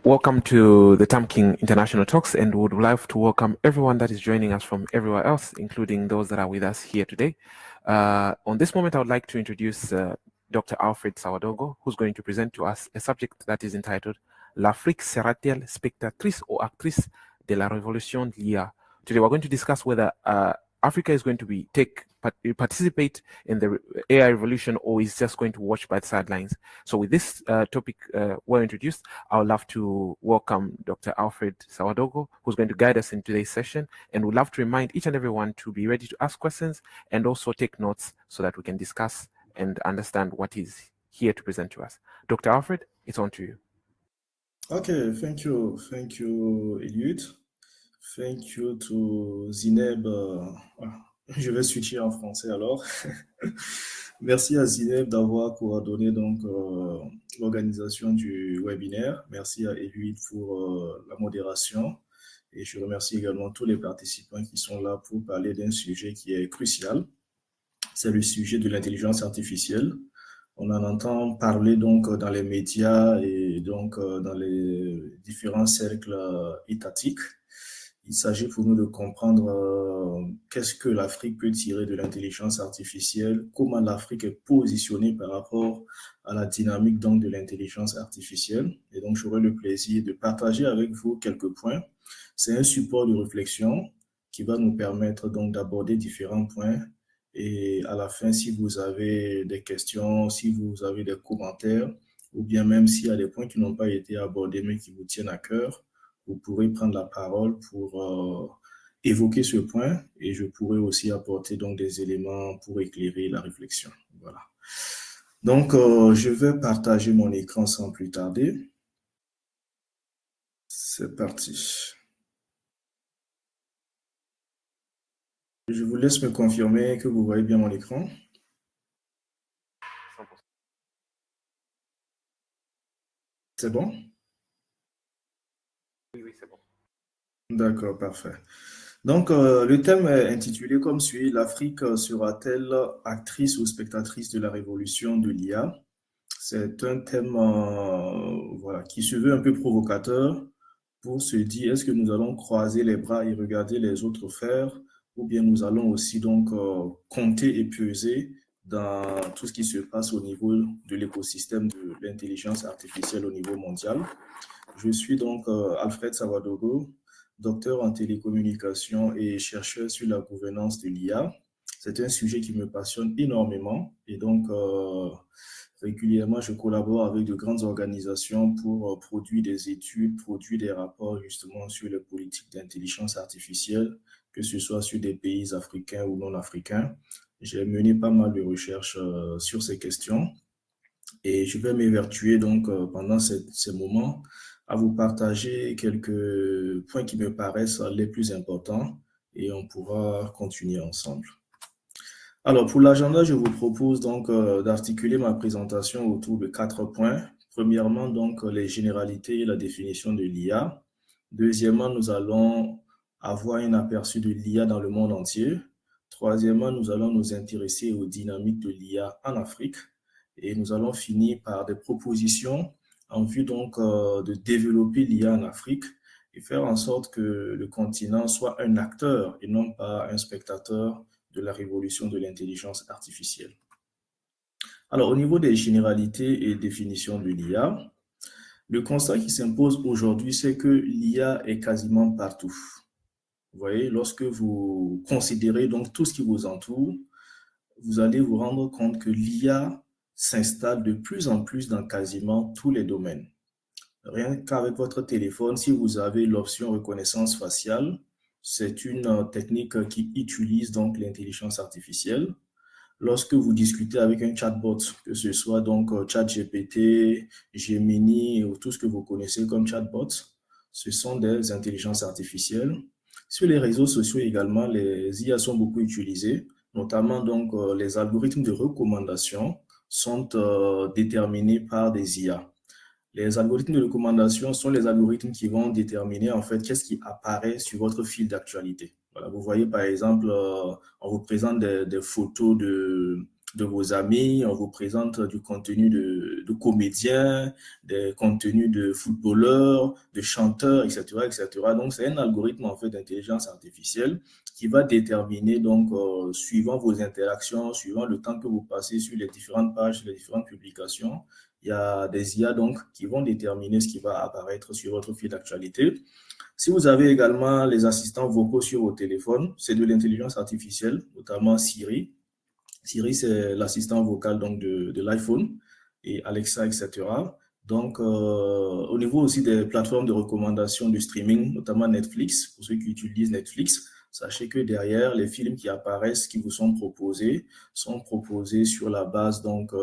Welcome to the Tam King International Talks, and would love to welcome everyone that is joining us from everywhere else, including those that are with us here today. On this moment, I would like to introduce Dr. Alfred Sawadogo, who's going to present to us a subject that is entitled L'Afrique sera-t-elle spectatrice ou actrice de la révolution de l'IA? Today, we're going to discuss whether Africa is going to participate in the AI revolution or is just going to watch by the sidelines. So with this topic well introduced, I would love to welcome Dr. Alfred Sawadogo, who's going to guide us in today's session, and would love to remind each and everyone to be ready to ask questions and also take notes so that we can discuss and understand what he's here to present to us. Dr. Alfred, it's on to you. Okay, thank you, Eliud. Thank you to Zineb. Je vais switcher en français alors. Merci à Zineb d'avoir coordonné donc l'organisation du webinaire. Merci à Eliud pour la modération. Et je remercie également tous les participants qui sont là pour parler d'un sujet qui est crucial. C'est le sujet de l'intelligence artificielle. On en entend parler donc dans les médias et donc dans les différents cercles étatiques. Il s'agit pour nous de comprendre qu'est-ce que l'Afrique peut tirer de l'intelligence artificielle, comment l'Afrique est positionnée par rapport à la dynamique donc de l'intelligence artificielle. Et donc, j'aurai le plaisir de partager avec vous quelques points. C'est un support de réflexion qui va nous permettre donc d'aborder différents points. Et à la fin, si vous avez des questions, si vous avez des commentaires, ou bien même s'il y a des points qui n'ont pas été abordés mais qui vous tiennent à cœur, vous pourrez prendre la parole pour évoquer ce point et je pourrai aussi apporter donc des éléments pour éclairer la réflexion. Voilà. Donc, je vais partager mon écran sans plus tarder. C'est parti. Je vous laisse me confirmer que vous voyez bien mon écran. C'est bon? Oui, c'est bon. D'accord, parfait. Donc, le thème est intitulé comme suit: l'Afrique sera-t-elle actrice ou spectatrice de la révolution de l'IA? C'est un thème voilà, qui se veut un peu provocateur pour se dire, est-ce que nous allons croiser les bras et regarder les autres faire, ou bien nous allons aussi donc compter et peser dans tout ce qui se passe au niveau de l'écosystème de l'intelligence artificielle au niveau mondial. Je suis donc Alfred Sawadogo, docteur en télécommunications et chercheur sur la gouvernance de l'IA. C'est un sujet qui me passionne énormément et donc régulièrement, je collabore avec de grandes organisations pour produire des études, produire des rapports justement sur les politiques d'intelligence artificielle, que ce soit sur des pays africains ou non africains. J'ai mené pas mal de recherches sur ces questions et je vais m'évertuer donc pendant ces moments à vous partager quelques points qui me paraissent les plus importants et on pourra continuer ensemble. Alors, pour l'agenda, je vous propose donc d'articuler ma présentation autour de 4 points. Premièrement, donc, les généralités et la définition de l'IA. Deuxièmement, nous allons avoir un aperçu de l'IA dans le monde entier. Troisièmement, nous allons nous intéresser aux dynamiques de l'IA en Afrique. Et nous allons finir par des propositions en vue donc de développer l'IA en Afrique et faire en sorte que le continent soit un acteur et non pas un spectateur de la révolution de l'intelligence artificielle. Alors, au niveau des généralités et définitions de l'IA, le constat qui s'impose aujourd'hui, c'est que l'IA est quasiment partout. Vous voyez, lorsque vous considérez donc tout ce qui vous entoure, vous allez vous rendre compte que l'IA s'installe de plus en plus dans quasiment tous les domaines. Rien qu'avec votre téléphone, si vous avez l'option reconnaissance faciale, c'est une technique qui utilise donc l'intelligence artificielle. Lorsque vous discutez avec un chatbot, que ce soit donc ChatGPT, Gemini ou tout ce que vous connaissez comme chatbot, ce sont des intelligences artificielles. Sur les réseaux sociaux également, les IA sont beaucoup utilisées, notamment donc les algorithmes de recommandation sont déterminés par des IA. Les algorithmes de recommandation sont les algorithmes qui vont déterminer en fait qu'est-ce qui apparaît sur votre fil d'actualité. Voilà, vous voyez par exemple, on vous présente des photos de vos amis, on vous présente du contenu de comédiens, des contenus de footballeurs, de chanteurs, etc., etc. Donc, c'est un algorithme en fait d'intelligence artificielle qui va déterminer, donc, suivant vos interactions, suivant le temps que vous passez sur les différentes pages, les différentes publications, il y a des IA donc qui vont déterminer ce qui va apparaître sur votre fil d'actualité. Si vous avez également les assistants vocaux sur vos téléphones, c'est de l'intelligence artificielle, notamment Siri. Siri, c'est l'assistant vocal donc de l'iPhone et Alexa, etc. Donc, au niveau aussi des plateformes de recommandation de streaming, notamment Netflix, pour ceux qui utilisent Netflix, sachez que derrière, les films qui apparaissent, qui vous sont proposés sur la base donc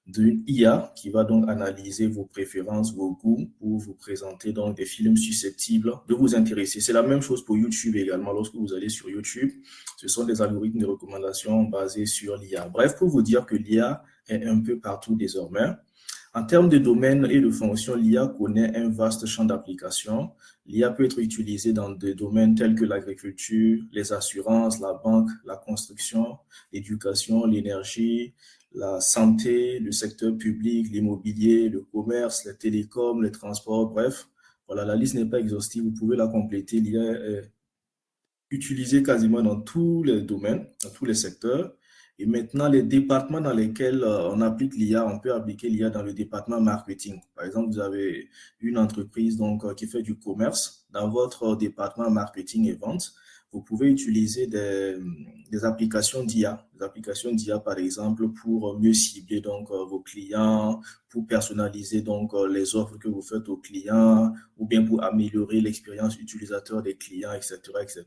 d'une IA qui va donc analyser vos préférences, vos goûts, pour vous présenter donc des films susceptibles de vous intéresser. C'est la même chose pour YouTube également. Lorsque vous allez sur YouTube, ce sont des algorithmes de recommandation basés sur l'IA. Bref, pour vous dire que l'IA est un peu partout désormais. En termes de domaines et de fonctions, l'IA connaît un vaste champ d'application. L'IA peut être utilisée dans des domaines tels que l'agriculture, les assurances, la banque, la construction, l'éducation, l'énergie, la santé, le secteur public, l'immobilier, le commerce, les télécoms, les transports, bref. Voilà, la liste n'est pas exhaustive, vous pouvez la compléter. L'IA est utilisée quasiment dans tous les domaines, dans tous les secteurs. Et maintenant, les départements dans lesquels on applique l'IA, on peut appliquer l'IA dans le département marketing. Par exemple, vous avez une entreprise donc, qui fait du commerce. Dans votre département marketing et vente, vous pouvez utiliser des applications d'IA. Des applications d'IA, par exemple, pour mieux cibler donc, vos clients, pour personnaliser donc, les offres que vous faites aux clients, ou bien pour améliorer l'expérience utilisateur des clients, etc., etc.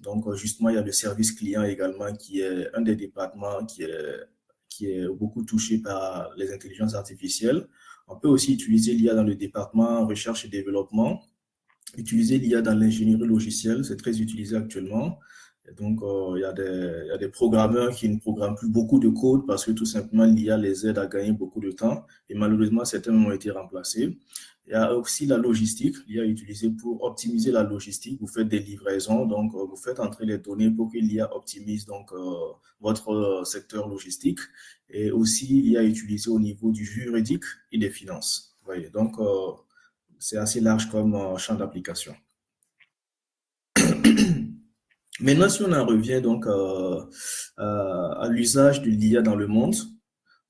Donc, justement, il y a le service client également qui est un des départements qui est beaucoup touché par les intelligences artificielles. On peut aussi utiliser l'IA dans le département recherche et développement, utiliser l'IA dans l'ingénierie logicielle, c'est très utilisé actuellement. Et donc, il y a des programmeurs qui ne programment plus beaucoup de code parce que tout simplement, l'IA les aide à gagner beaucoup de temps et malheureusement, certains ont été remplacés. Il y a aussi la logistique. L'IA est utilisée pour optimiser la logistique. Vous faites des livraisons, donc vous faites entrer les données pour que l'IA optimise donc, votre secteur logistique. Et aussi, l'IA est utilisée au niveau du juridique et des finances. Vous voyez, donc, c'est assez large comme champ d'application. Maintenant, si on en revient donc à l'usage de l'IA dans le monde,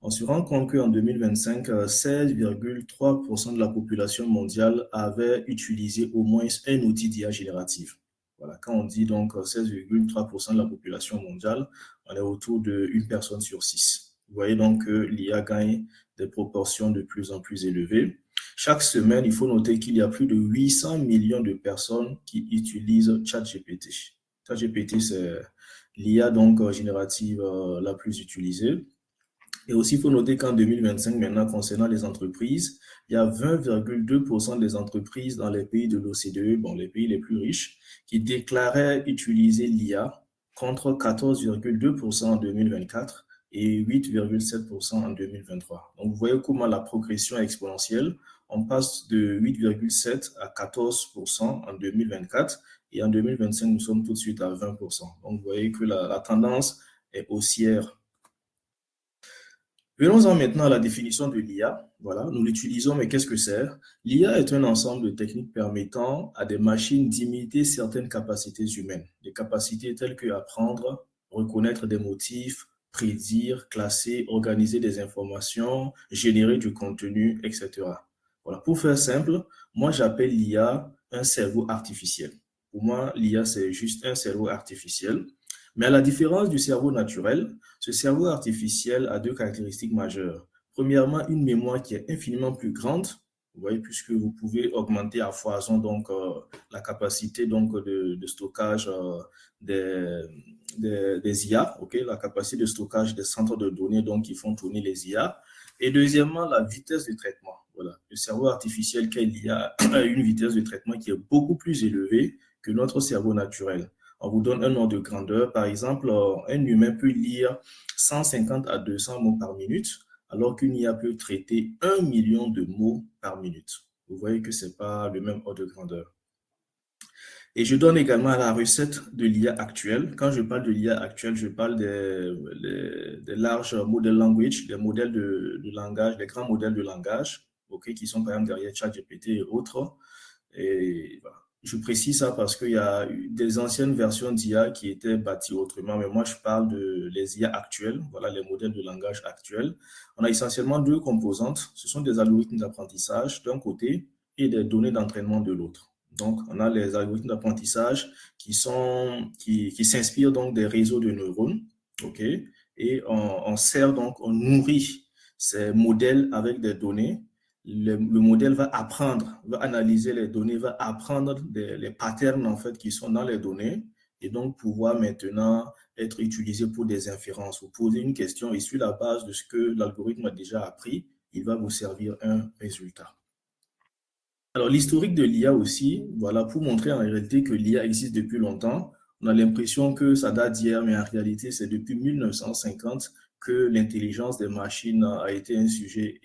on se rend compte qu'en 2025, 16,3% de la population mondiale avait utilisé au moins un outil d'IA générative. Voilà, quand on dit donc 16,3% de la population mondiale, on est autour d'une personne sur 6. Vous voyez donc que l'IA gagne des proportions de plus en plus élevées. Chaque semaine, il faut noter qu'il y a plus de 800 millions de personnes qui utilisent ChatGPT. ChatGPT, c'est l'IA donc générative la plus utilisée. Et aussi, il faut noter qu'en 2025, maintenant, concernant les entreprises, il y a 20,2% des entreprises dans les pays de l'OCDE, bon, les pays les plus riches, qui déclaraient utiliser l'IA contre 14,2% en 2024 et 8,7% en 2023. Donc, vous voyez comment la progression est exponentielle. On passe de 8,7 à 14% en 2024 et en 2025, nous sommes tout de suite à 20%. Donc, vous voyez que la tendance est haussière. Venons-en maintenant à la définition de l'IA. Voilà, nous l'utilisons, mais qu'est-ce que c'est? L'IA est un ensemble de techniques permettant à des machines d'imiter certaines capacités humaines. Des capacités telles que apprendre, reconnaître des motifs, prédire, classer, organiser des informations, générer du contenu, etc. Voilà, pour faire simple, moi j'appelle l'IA un cerveau artificiel. Pour moi, l'IA, c'est juste un cerveau artificiel. Mais à la différence du cerveau naturel, ce cerveau artificiel a deux caractéristiques majeures. Premièrement, une mémoire qui est infiniment plus grande, vous voyez, puisque vous pouvez augmenter à foison donc, la capacité donc, de stockage des IA, okay, la capacité de stockage des centres de données donc, qui font tourner les IA. Et deuxièmement, la vitesse de traitement. Voilà. Le cerveau artificiel qu'est l'IA a une vitesse de traitement qui est beaucoup plus élevée que notre cerveau naturel. On vous donne un ordre de grandeur. Par exemple, un humain peut lire 150 à 200 mots par minute, alors qu'une IA peut traiter 1 million de mots par minute. Vous voyez que ce n'est pas le même ordre de grandeur. Et je donne également la recette de l'IA actuelle. Quand je parle de l'IA actuelle, je parle des larges modèles language, des modèles de langage, des grands modèles de langage, okay, qui sont par exemple derrière ChatGPT et autres. Et voilà. Je précise ça parce qu'il y a eu des anciennes versions d'IA qui étaient bâties autrement, mais moi je parle de les IA actuels, voilà les modèles de langage actuels. On a essentiellement deux composantes. Ce sont des algorithmes d'apprentissage d'un côté et des données d'entraînement de l'autre. Donc, on a les algorithmes d'apprentissage qui s'inspirent donc des réseaux de neurones, ok? Et on sert donc, on nourrit ces modèles avec des données. Le modèle va apprendre, va analyser les données, va apprendre les patterns en fait qui sont dans les données et donc pouvoir maintenant être utilisé pour des inférences. Vous posez une question et sur la base de ce que l'algorithme a déjà appris, il va vous servir un résultat. Alors, l'historique de l'IA aussi, voilà, pour montrer en réalité que l'IA existe depuis longtemps. On a l'impression que ça date d'hier, mais en réalité, c'est depuis 1950 que l'intelligence des machines a été un sujet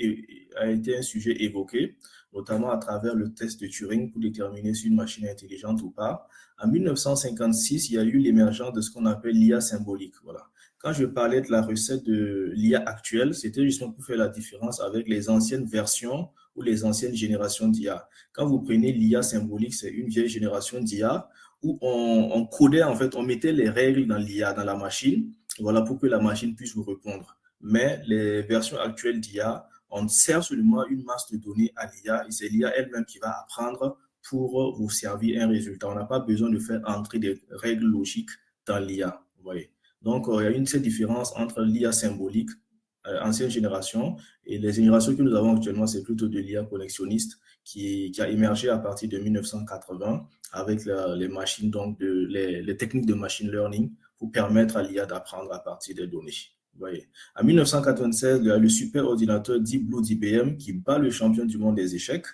évoqué, notamment à travers le test de Turing pour déterminer si une machine est intelligente ou pas. En 1956, il y a eu l'émergence de ce qu'on appelle l'IA symbolique. Voilà. Quand je parlais de la recette de l'IA actuelle, c'était justement pour faire la différence avec les anciennes versions ou les anciennes générations d'IA. Quand vous prenez l'IA symbolique, c'est une vieille génération d'IA où on codait, en fait, on mettait les règles dans l'IA, dans la machine, voilà, pour que la machine puisse vous répondre. Mais les versions actuelles d'IA, on sert seulement une masse de données à l'IA et c'est l'IA elle-même qui va apprendre pour vous servir un résultat. On n'a pas besoin de faire entrer des règles logiques dans l'IA. Vous voyez. Donc, il y a cette différence entre l'IA symbolique, ancienne génération, et les générations que nous avons actuellement, c'est plutôt de l'IA connexionniste qui a émergé à partir de 1980 avec les machines, donc les techniques de machine learning pour permettre à l'IA d'apprendre à partir des données. Vous voyez. En 1996, il y a le superordinateur Deep Blue d'IBM qui bat le champion du monde des échecs.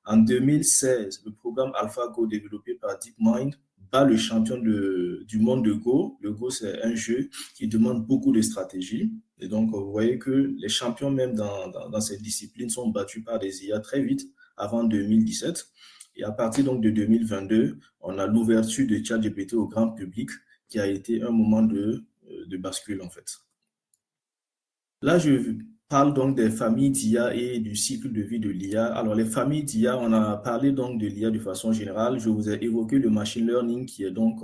En 2016, le programme AlphaGo développé par DeepMind bat le champion du monde de Go. Le Go, c'est un jeu qui demande beaucoup de stratégie. Et donc, vous voyez que les champions même dans cette discipline sont battus par des IA très vite, avant 2017. Et à partir donc de 2022, on a l'ouverture de ChatGPT au grand public qui a été un moment de bascule en fait. Là, je parle donc des familles d'IA et du cycle de vie de l'IA. Alors, les familles d'IA, on a parlé donc de l'IA de façon générale. Je vous ai évoqué le machine learning qui est donc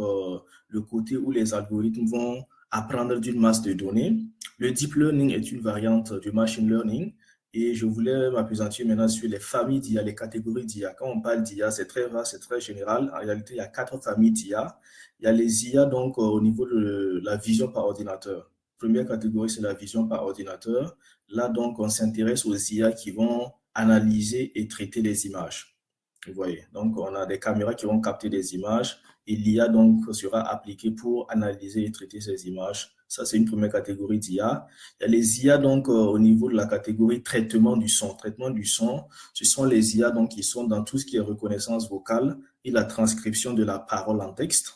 le côté où les algorithmes vont apprendre d'une masse de données. Le deep learning est une variante du machine learning et je voulais m'appesantir maintenant sur les familles d'IA, les catégories d'IA. Quand on parle d'IA, c'est très vaste, c'est très général. En réalité, il y a 4 familles d'IA. Il y a les IA donc au niveau de la vision par ordinateur. Première catégorie, c'est la vision par ordinateur. Là, donc, on s'intéresse aux IA qui vont analyser et traiter les images. Vous voyez, donc, on a des caméras qui vont capter des images et l'IA, donc, sera appliquée pour analyser et traiter ces images. Ça, c'est une première catégorie d'IA. Il y a les IA, donc, au niveau de la catégorie traitement du son. Traitement du son, ce sont les IA, donc, qui sont dans tout ce qui est reconnaissance vocale et la transcription de la parole en texte.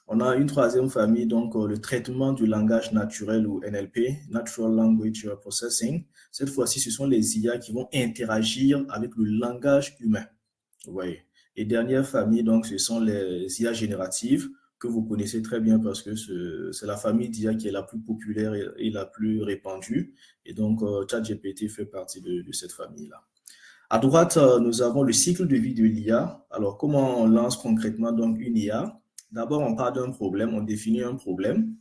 On a une troisième famille, donc le traitement du langage naturel ou NLP, Natural Language Processing. Cette fois-ci, ce sont les IA qui vont interagir avec le langage humain. Vous voyez. Et dernière famille, donc, ce sont les IA génératives que vous connaissez très bien parce que c'est la famille d'IA qui est la plus populaire et la plus répandue. Et donc, ChatGPT fait partie de cette famille-là. À droite, nous avons le cycle de vie de l'IA. Alors, comment on lance concrètement donc une IA? D'abord, on part d'un problème, on définit un problème.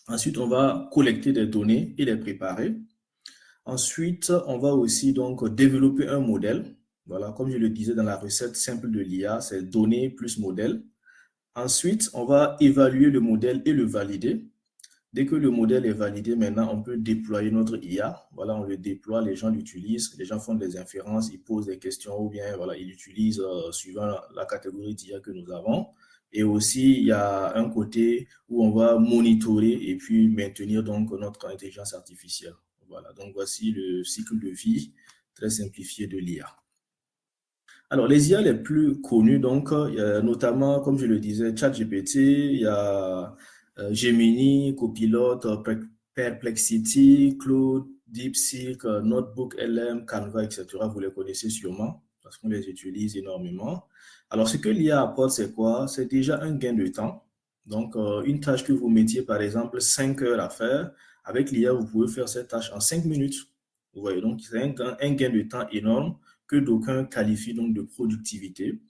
Ensuite, on va collecter des données et les préparer. Ensuite, on va aussi donc développer un modèle. Voilà, comme je le disais dans la recette simple de l'IA, c'est données plus modèle. Ensuite, on va évaluer le modèle et le valider. Dès que le modèle est validé, maintenant, on peut déployer notre IA. Voilà, on le déploie, les gens l'utilisent, les gens font des inférences, ils posent des questions ou bien voilà, ils l'utilisent suivant la catégorie d'IA que nous avons. Et aussi, il y a un côté où on va monitorer et puis maintenir donc notre intelligence artificielle. Voilà, donc voici le cycle de vie très simplifié de l'IA. Alors, les IA les plus connus, donc, il y a notamment, comme je le disais, ChatGPT, il y a Gemini, Copilot, Perplexity, Claude, DeepSeek, Notebook LM, Canva, etc. Vous les connaissez sûrement parce qu'on les utilise énormément. Alors, ce que l'IA apporte, c'est quoi? C'est déjà un gain de temps. Donc, une tâche que vous mettiez, par exemple, 5 heures à faire, avec l'IA, vous pouvez faire cette tâche en 5 minutes. Vous voyez, donc c'est un gain de temps énorme que d'aucuns qualifient donc de productivité.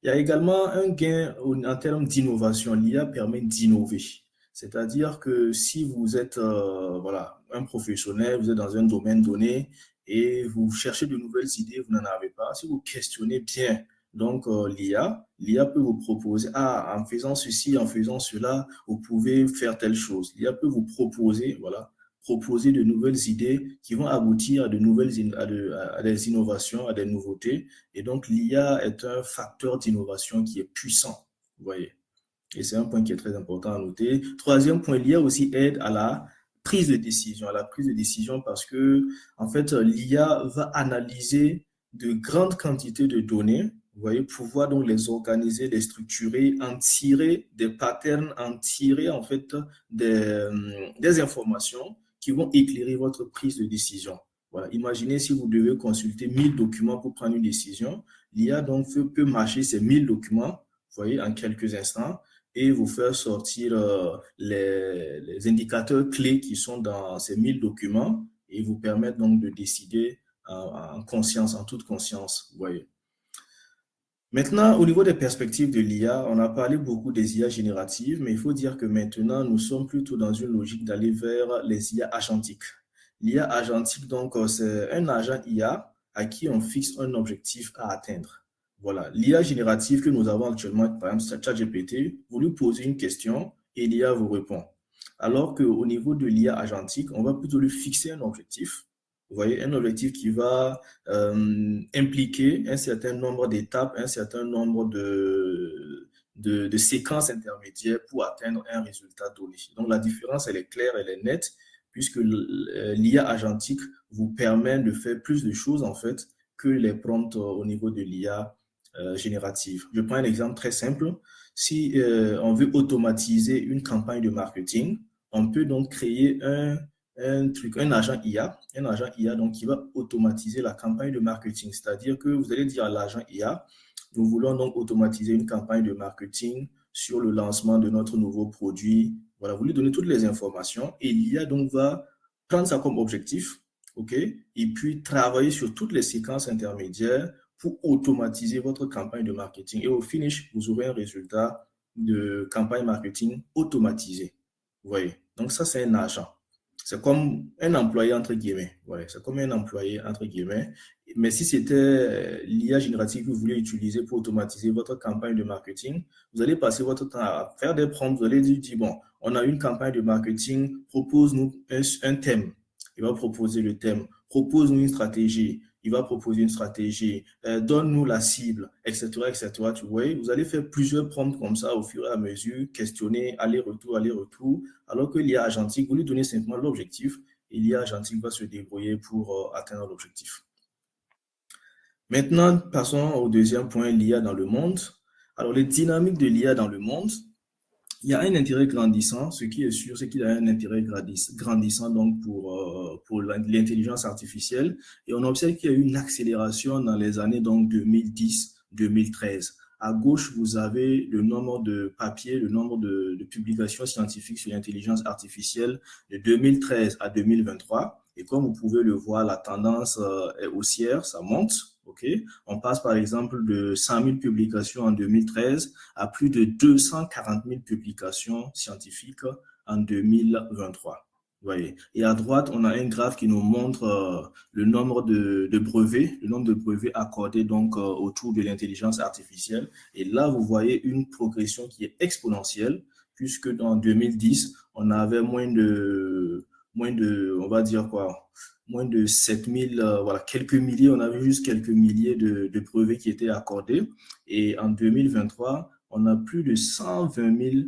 Il y a également un gain en termes d'innovation. L'IA permet d'innover. C'est-à-dire que si vous êtes voilà, un professionnel, vous êtes dans un domaine donné et vous cherchez de nouvelles idées, vous n'en avez pas. Si vous questionnez bien donc l'IA peut vous proposer, ah, en faisant ceci, en faisant cela, vous pouvez faire telle chose. L'IA peut vous proposer, voilà, proposer de nouvelles idées qui vont aboutir à de nouvelles, à des innovations, à des nouveautés. Et donc, l'IA est un facteur d'innovation qui est puissant, vous voyez. Et c'est un point qui est très important à noter. Troisième point, l'IA aussi aide à la prise de décision, parce que, en fait, l'IA va analyser de grandes quantités de données, vous voyez, pouvoir donc les organiser, les structurer, en tirer des patterns, en tirer, en fait, des informations qui vont éclairer votre prise de décision. Voilà. Imaginez si vous devez consulter 1000 documents pour prendre une décision. L'IA donc peut marcher ces 1000 documents, vous voyez, en quelques instants et vous faire sortir les indicateurs clés qui sont dans ces 1000 documents et vous permettre donc de décider en conscience, en toute conscience, vous voyez. Maintenant, au niveau des perspectives de l'IA, on a parlé beaucoup des IA génératives, mais il faut dire que maintenant, nous sommes plutôt dans une logique d'aller vers les IA agentiques. L'IA agentique, donc, c'est un agent IA à qui on fixe un objectif à atteindre. Voilà. L'IA générative que nous avons actuellement, par exemple, ChatGPT, vous lui posez une question et l'IA vous répond. Alors qu'au niveau de l'IA agentique, on va plutôt lui fixer un objectif. Vous voyez, un objectif qui va impliquer un certain nombre d'étapes, un certain nombre de séquences intermédiaires pour atteindre un résultat donné. Donc, la différence, elle est claire, elle est nette, puisque l'IA agentique vous permet de faire plus de choses, en fait, que les prompts au niveau de l'IA générative. Je prends un exemple très simple. Si on veut automatiser une campagne de marketing, on peut donc créer un agent IA donc qui va automatiser la campagne de marketing. C'est-à-dire que vous allez dire à l'agent IA, nous voulons donc automatiser une campagne de marketing sur le lancement de notre nouveau produit. Voilà, vous lui donnez toutes les informations et l'IA donc va prendre ça comme objectif, ok, et puis travailler sur toutes les séquences intermédiaires pour automatiser votre campagne de marketing. Et au finish, vous aurez un résultat de campagne marketing automatisé. Vous voyez, donc ça c'est un agent. C'est comme un employé, entre guillemets. Ouais, c'est comme un employé, entre guillemets. Mais si c'était l'IA générative que vous voulez utiliser pour automatiser votre campagne de marketing, vous allez passer votre temps à faire des prompts. Vous allez dire, bon, on a une campagne de marketing, propose-nous un thème. Il va proposer le thème. Propose-nous une stratégie. Il va proposer une stratégie. Donne-nous la cible, etc., etc. Tu vois, vous allez faire plusieurs prompts comme ça au fur et à mesure, questionner, aller-retour, aller-retour. Alors que l'IA agentique, vous lui donnez simplement l'objectif et l'IA agentique va se débrouiller pour atteindre l'objectif. Maintenant, passons au deuxième point, l'IA dans le monde. Alors, les dynamiques de l'IA dans le monde, il y a un intérêt grandissant. Ce qui est sûr, c'est qu'il y a un intérêt grandissant donc pour l'intelligence artificielle. Et on observe qu'il y a eu une accélération dans les années donc 2010-2013. À gauche, vous avez le nombre de papiers, le nombre de publications scientifiques sur l'intelligence artificielle de 2013 à 2023. Et comme vous pouvez le voir, la tendance est haussière, ça monte. Okay. On passe par exemple de 100 000 publications en 2013 à plus de 240 000 publications scientifiques en 2023. Vous voyez. Et à droite, on a un graphe qui nous montre le nombre de brevets accordés donc autour de l'intelligence artificielle. Et là, vous voyez une progression qui est exponentielle, puisque en 2010, on avait moins de, on va dire quoi, moins de 7000, voilà, quelques milliers, on avait juste quelques milliers de brevets qui étaient accordés. Et en 2023, on a plus de 120 000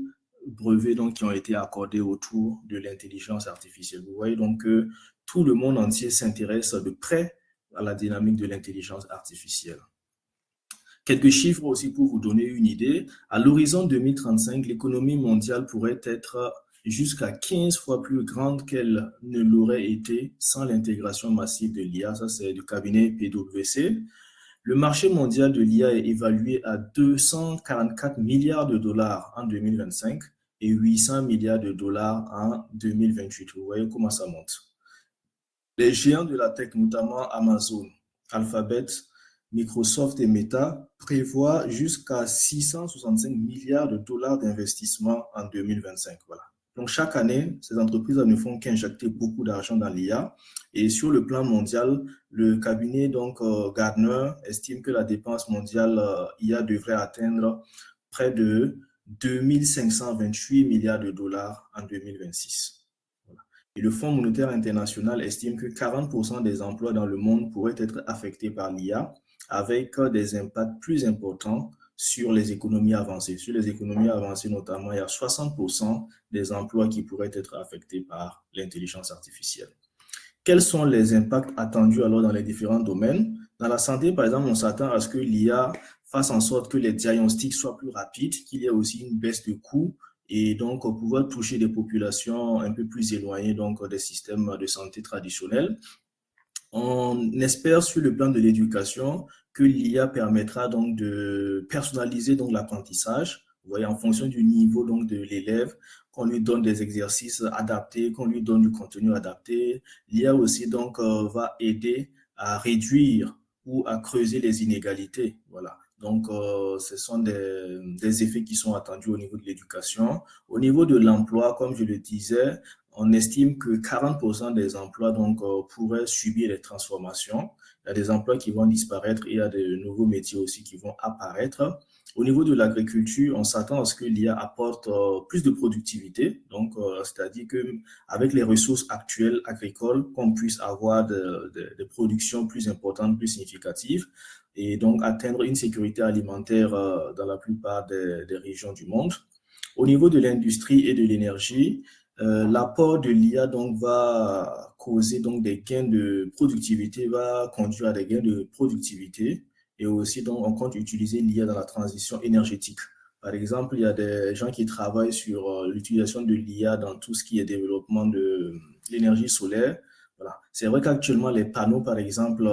brevets donc, qui ont été accordés autour de l'intelligence artificielle. Vous voyez donc que tout le monde entier s'intéresse de près à la dynamique de l'intelligence artificielle. Quelques chiffres aussi pour vous donner une idée. À l'horizon 2035, l'économie mondiale pourrait être jusqu'à 15 fois plus grande qu'elle ne l'aurait été sans l'intégration massive de l'IA. Ça, c'est du cabinet PwC. Le marché mondial de l'IA est évalué à 244 milliards de dollars en 2025 et 800 milliards de dollars en 2028. Vous voyez comment ça monte. Les géants de la tech, notamment Amazon, Alphabet, Microsoft et Meta, prévoient jusqu'à 665 milliards de dollars d'investissement en 2025. Voilà. Donc, chaque année, ces entreprises ne font qu'injecter beaucoup d'argent dans l'IA. Et sur le plan mondial, le cabinet Gartner estime que la dépense mondiale IA devrait atteindre près de 2528 milliards de dollars en 2026. Et le Fonds monétaire international estime que 40% des emplois dans le monde pourraient être affectés par l'IA, avec des impacts plus importants sur les économies avancées. Sur les économies avancées, notamment, il y a 60% des emplois qui pourraient être affectés par l'intelligence artificielle. Quels sont les impacts attendus alors dans les différents domaines? Dans la santé, par exemple, on s'attend à ce que l'IA fasse en sorte que les diagnostics soient plus rapides, qu'il y ait aussi une baisse de coûts et donc pouvoir toucher des populations un peu plus éloignées des systèmes de santé traditionnels. On espère sur le plan de l'éducation que l'IA permettra donc de personnaliser donc l'apprentissage. Vous voyez, en fonction du niveau donc de l'élève, qu'on lui donne des exercices adaptés, qu'on lui donne du contenu adapté. L'IA aussi donc va aider à réduire ou à creuser les inégalités. Voilà. Donc, ce sont des effets qui sont attendus au niveau de l'éducation. Au niveau de l'emploi, comme je le disais, on estime que 40% des emplois pourraient subir des transformations. Il y a des emplois qui vont disparaître et il y a de nouveaux métiers aussi qui vont apparaître. Au niveau de l'agriculture, on s'attend à ce que l'IA apporte plus de productivité. Donc, c'est-à-dire qu'avec les ressources actuelles agricoles, qu'on puisse avoir des productions plus importantes, plus significatives et donc atteindre une sécurité alimentaire dans la plupart des régions du monde. Au niveau de l'industrie et de l'énergie, l'apport de l'IA va causer des gains de productivité, va conduire à des gains de productivité et aussi on compte utiliser l'IA dans la transition énergétique. Par exemple, il y a des gens qui travaillent sur l'utilisation de l'IA dans tout ce qui est développement de l'énergie solaire. Voilà. C'est vrai qu'actuellement, les panneaux, par exemple,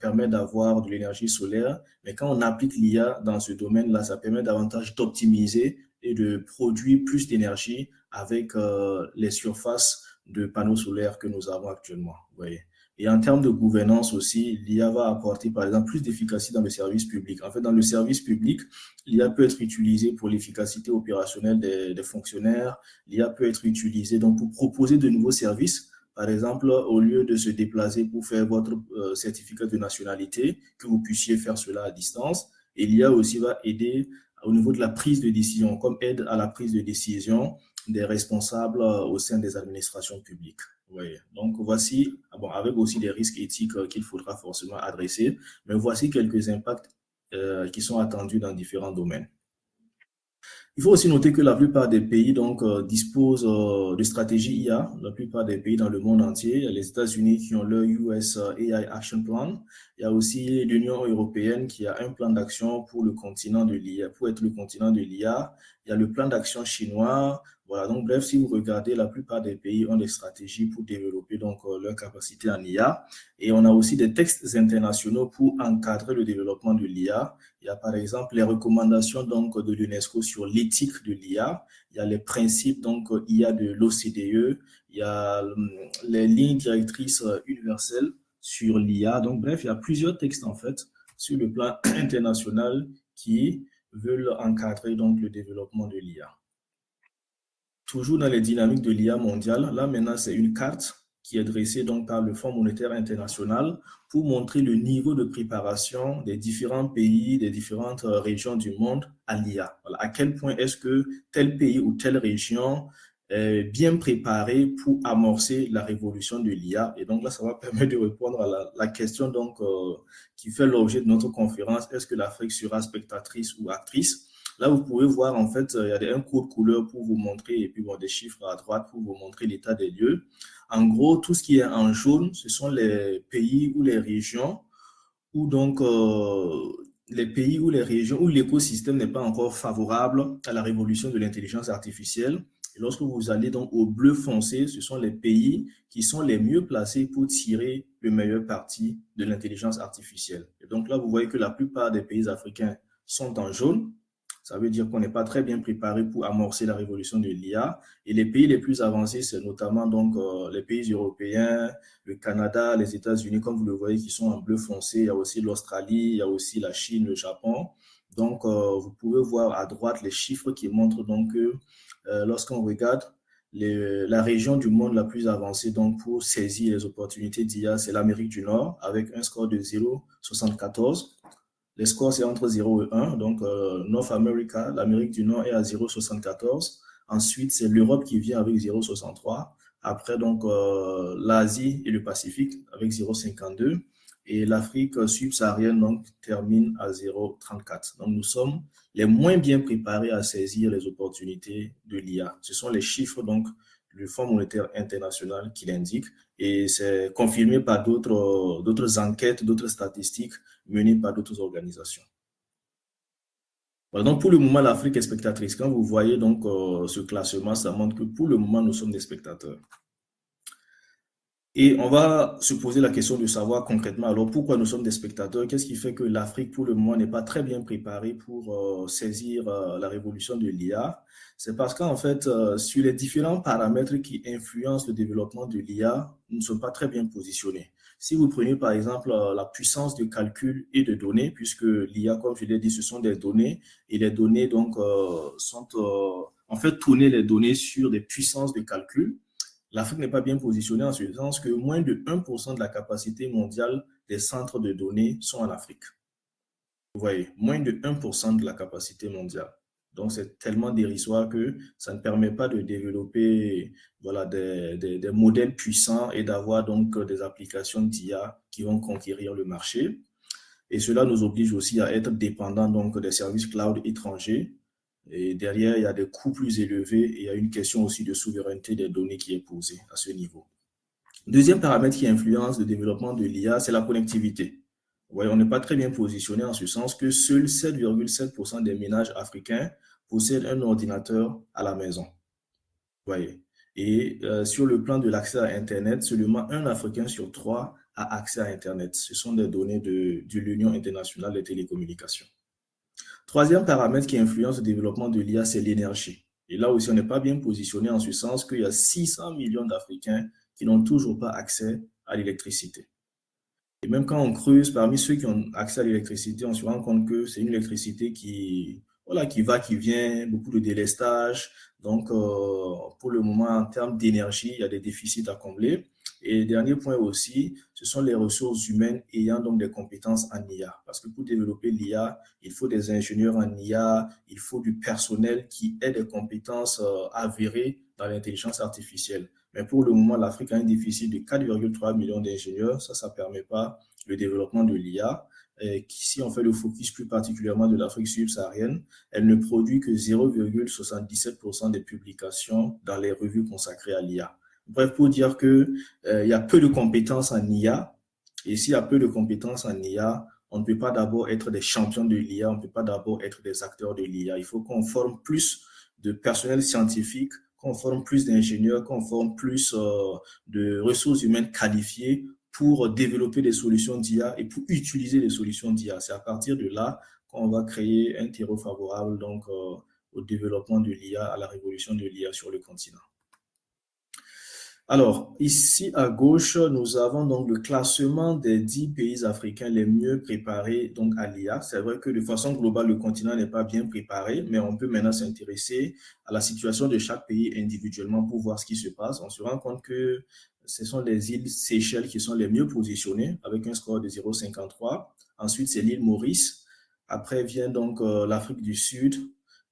permettent d'avoir de l'énergie solaire, mais quand on applique l'IA dans ce domaine-là, ça permet davantage d'optimiser et de produire plus d'énergie avec les surfaces de panneaux solaires que nous avons actuellement. Vous voyez. Et en termes de gouvernance aussi, l'IA va apporter, par exemple, plus d'efficacité dans le service public. En fait, dans le service public, l'IA peut être utilisée pour l'efficacité opérationnelle des fonctionnaires. L'IA peut être utilisée pour proposer de nouveaux services. Par exemple, au lieu de se déplacer pour faire votre certificat de nationalité, que vous puissiez faire cela à distance. Et l'IA aussi va aider au niveau de la prise de décision, comme aide à la prise de décision des responsables au sein des administrations publiques. Oui. Donc, voici, avec aussi des risques éthiques qu'il faudra forcément adresser, mais voici quelques impacts qui sont attendus dans différents domaines. Il faut aussi noter que la plupart des pays disposent de stratégies IA. La plupart des pays dans le monde entier, il y a les États-Unis qui ont leur US AI Action Plan. Il y a aussi l'Union européenne qui a un plan d'action pour le continent de l'IA, pour être le continent de l'IA. Il y a le plan d'action chinois. Voilà, donc bref, si vous regardez, la plupart des pays ont des stratégies pour développer leur capacité en IA. Et on a aussi des textes internationaux pour encadrer le développement de l'IA. Il y a par exemple les recommandations de l'UNESCO sur l'éthique de l'IA. Il y a les principes IA de l'OCDE. Il y a les lignes directrices universelles sur l'IA. Donc bref, il y a plusieurs textes en fait sur le plan international qui veulent encadrer le développement de l'IA. Toujours dans les dynamiques de l'IA mondiale, là maintenant c'est une carte qui est dressée par le Fonds monétaire international pour montrer le niveau de préparation des différents pays, des différentes régions du monde à l'IA. Voilà, à quel point est-ce que tel pays ou telle région est bien préparé pour amorcer la révolution de l'IA. Et donc là, ça va permettre de répondre à la question qui fait l'objet de notre conférence. Est-ce que l'Afrique sera spectatrice ou actrice? Là, vous pouvez voir, en fait, il y a un code couleur pour vous montrer, et puis des chiffres à droite pour vous montrer l'état des lieux. En gros, tout ce qui est en jaune, ce sont les pays ou les régions où les pays ou les régions où l'écosystème n'est pas encore favorable à la révolution de l'intelligence artificielle. Et lorsque vous allez donc au bleu foncé, ce sont les pays qui sont les mieux placés pour tirer le meilleur parti de l'intelligence artificielle. Et donc là, vous voyez que la plupart des pays africains sont en jaune. Ça veut dire qu'on n'est pas très bien préparé pour amorcer la révolution de l'IA. Et les pays les plus avancés, c'est notamment donc les pays européens, le Canada, les États-Unis, comme vous le voyez, qui sont en bleu foncé. Il y a aussi l'Australie, il y a aussi la Chine, le Japon. Donc, vous pouvez voir à droite les chiffres qui montrent donc que lorsqu'on regarde la région du monde la plus avancée donc pour saisir les opportunités d'IA, c'est l'Amérique du Nord avec un score de 0,74. Les scores, c'est entre 0 et 1. Donc, North America, l'Amérique du Nord est à 0,74. Ensuite, c'est l'Europe qui vient avec 0,63. Après, donc, l'Asie et le Pacifique avec 0,52. Et l'Afrique subsaharienne, donc, termine à 0,34. Donc, nous sommes les moins bien préparés à saisir les opportunités de l'IA. Ce sont les chiffres, donc, du Fonds monétaire international qui l'indiquent. Et c'est confirmé par d'autres enquêtes, d'autres statistiques menées par d'autres organisations. Voilà, donc, pour le moment, l'Afrique est spectatrice. Quand vous voyez donc ce classement, ça montre que pour le moment, nous sommes des spectateurs. Et on va se poser la question de savoir concrètement, alors pourquoi nous sommes des spectateurs? Qu'est-ce qui fait que l'Afrique, pour le moment, n'est pas très bien préparée pour saisir la révolution de l'IA? C'est parce qu'en fait, sur les différents paramètres qui influencent le développement de l'IA, nous ne sommes pas très bien positionnés. Si vous prenez par exemple la puissance de calcul et de données, puisque l'IA, comme je l'ai dit, ce sont des données, et les données donc sont en fait tourner les données sur des puissances de calcul. L'Afrique n'est pas bien positionnée en ce sens que moins de 1% de la capacité mondiale des centres de données sont en Afrique. Vous voyez, moins de 1% de la capacité mondiale. Donc, c'est tellement dérisoire que ça ne permet pas de développer voilà, des modèles puissants et d'avoir donc des applications d'IA qui vont conquérir le marché. Et cela nous oblige aussi à être dépendants donc, des services cloud étrangers. Et derrière, il y a des coûts plus élevés et il y a une question aussi de souveraineté des données qui est posée à ce niveau. Deuxième paramètre qui influence le développement de l'IA, c'est la connectivité. Ouais, on n'est pas très bien positionné en ce sens que seuls 7,7% des ménages africains possèdent un ordinateur à la maison. Ouais. Et sur le plan de l'accès à Internet, seulement un Africain sur 3 a accès à Internet. Ce sont des données de l'Union internationale des télécommunications. Troisième paramètre qui influence le développement de l'IA, c'est l'énergie. Et là aussi, on n'est pas bien positionné en ce sens qu'il y a 600 millions d'Africains qui n'ont toujours pas accès à l'électricité. Et même quand on creuse, parmi ceux qui ont accès à l'électricité, on se rend compte que c'est une électricité qui va, qui vient, beaucoup de délestage. Donc, pour le moment, en termes d'énergie, il y a des déficits à combler. Et dernier point aussi, ce sont les ressources humaines ayant donc des compétences en IA. Parce que pour développer l'IA, il faut des ingénieurs en IA, il faut du personnel qui ait des compétences avérées dans l'intelligence artificielle. Mais pour le moment, l'Afrique a un déficit de 4,3 millions d'ingénieurs. Ça ne permet pas le développement de l'IA. Si on fait le focus plus particulièrement de l'Afrique subsaharienne, elle ne produit que 0,77% des publications dans les revues consacrées à l'IA. Bref, pour dire qu'il y a peu de compétences en IA. Et s'il y a peu de compétences en IA, on ne peut pas d'abord être des champions de l'IA, on ne peut pas d'abord être des acteurs de l'IA. Il faut qu'on forme plus de personnel scientifique, qu'on forme plus d'ingénieurs, qu'on forme plus de ressources humaines qualifiées pour développer des solutions d'IA et pour utiliser les solutions d'IA. C'est à partir de là qu'on va créer un terreau favorable donc, au développement de l'IA, à la révolution de l'IA sur le continent. Alors, ici à gauche, nous avons donc le classement des 10 pays africains les mieux préparés donc à l'IA. C'est vrai que de façon globale, le continent n'est pas bien préparé, mais on peut maintenant s'intéresser à la situation de chaque pays individuellement pour voir ce qui se passe. On se rend compte que ce sont les îles Seychelles qui sont les mieux positionnées avec un score de 0,53. Ensuite, c'est l'île Maurice. Après vient donc l'Afrique du Sud,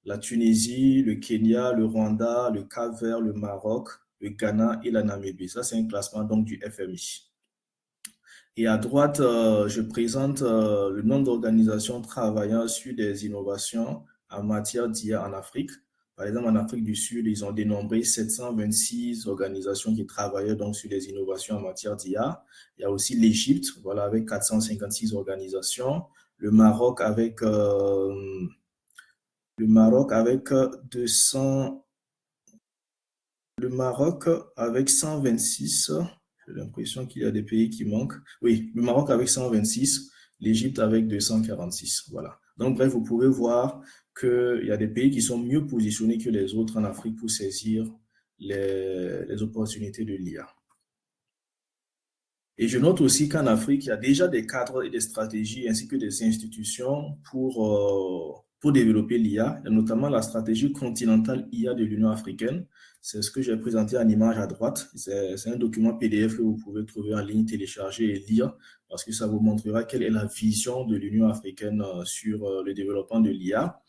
la Tunisie, le Kenya, le Rwanda, le Cap-Vert, le Maroc, le Ghana et la Namibie. Ça, c'est un classement donc du FMI. Et à droite, je présente le nombre d'organisations travaillant sur des innovations en matière d'IA en Afrique. Par exemple, en Afrique du Sud, ils ont dénombré 726 organisations qui travaillaient donc sur des innovations en matière d'IA. Il y a aussi l'Égypte, voilà, avec 456 organisations. Le Maroc avec 200 Le Maroc avec 126, j'ai l'impression qu'il y a des pays qui manquent. Oui, le Maroc avec 126, l'Égypte avec 246. Voilà. Donc, bref, vous pouvez voir qu'il y a des pays qui sont mieux positionnés que les autres en Afrique pour saisir les opportunités de l'IA. Et je note aussi qu'en Afrique, il y a déjà des cadres et des stratégies ainsi que des institutions pour développer l'IA, notamment la stratégie continentale IA de l'Union africaine. C'est ce que j'ai présenté en image à droite. C'est un document PDF que vous pouvez trouver en ligne, télécharger et lire parce que ça vous montrera quelle est la vision de l'Union africaine sur le développement de l'IA.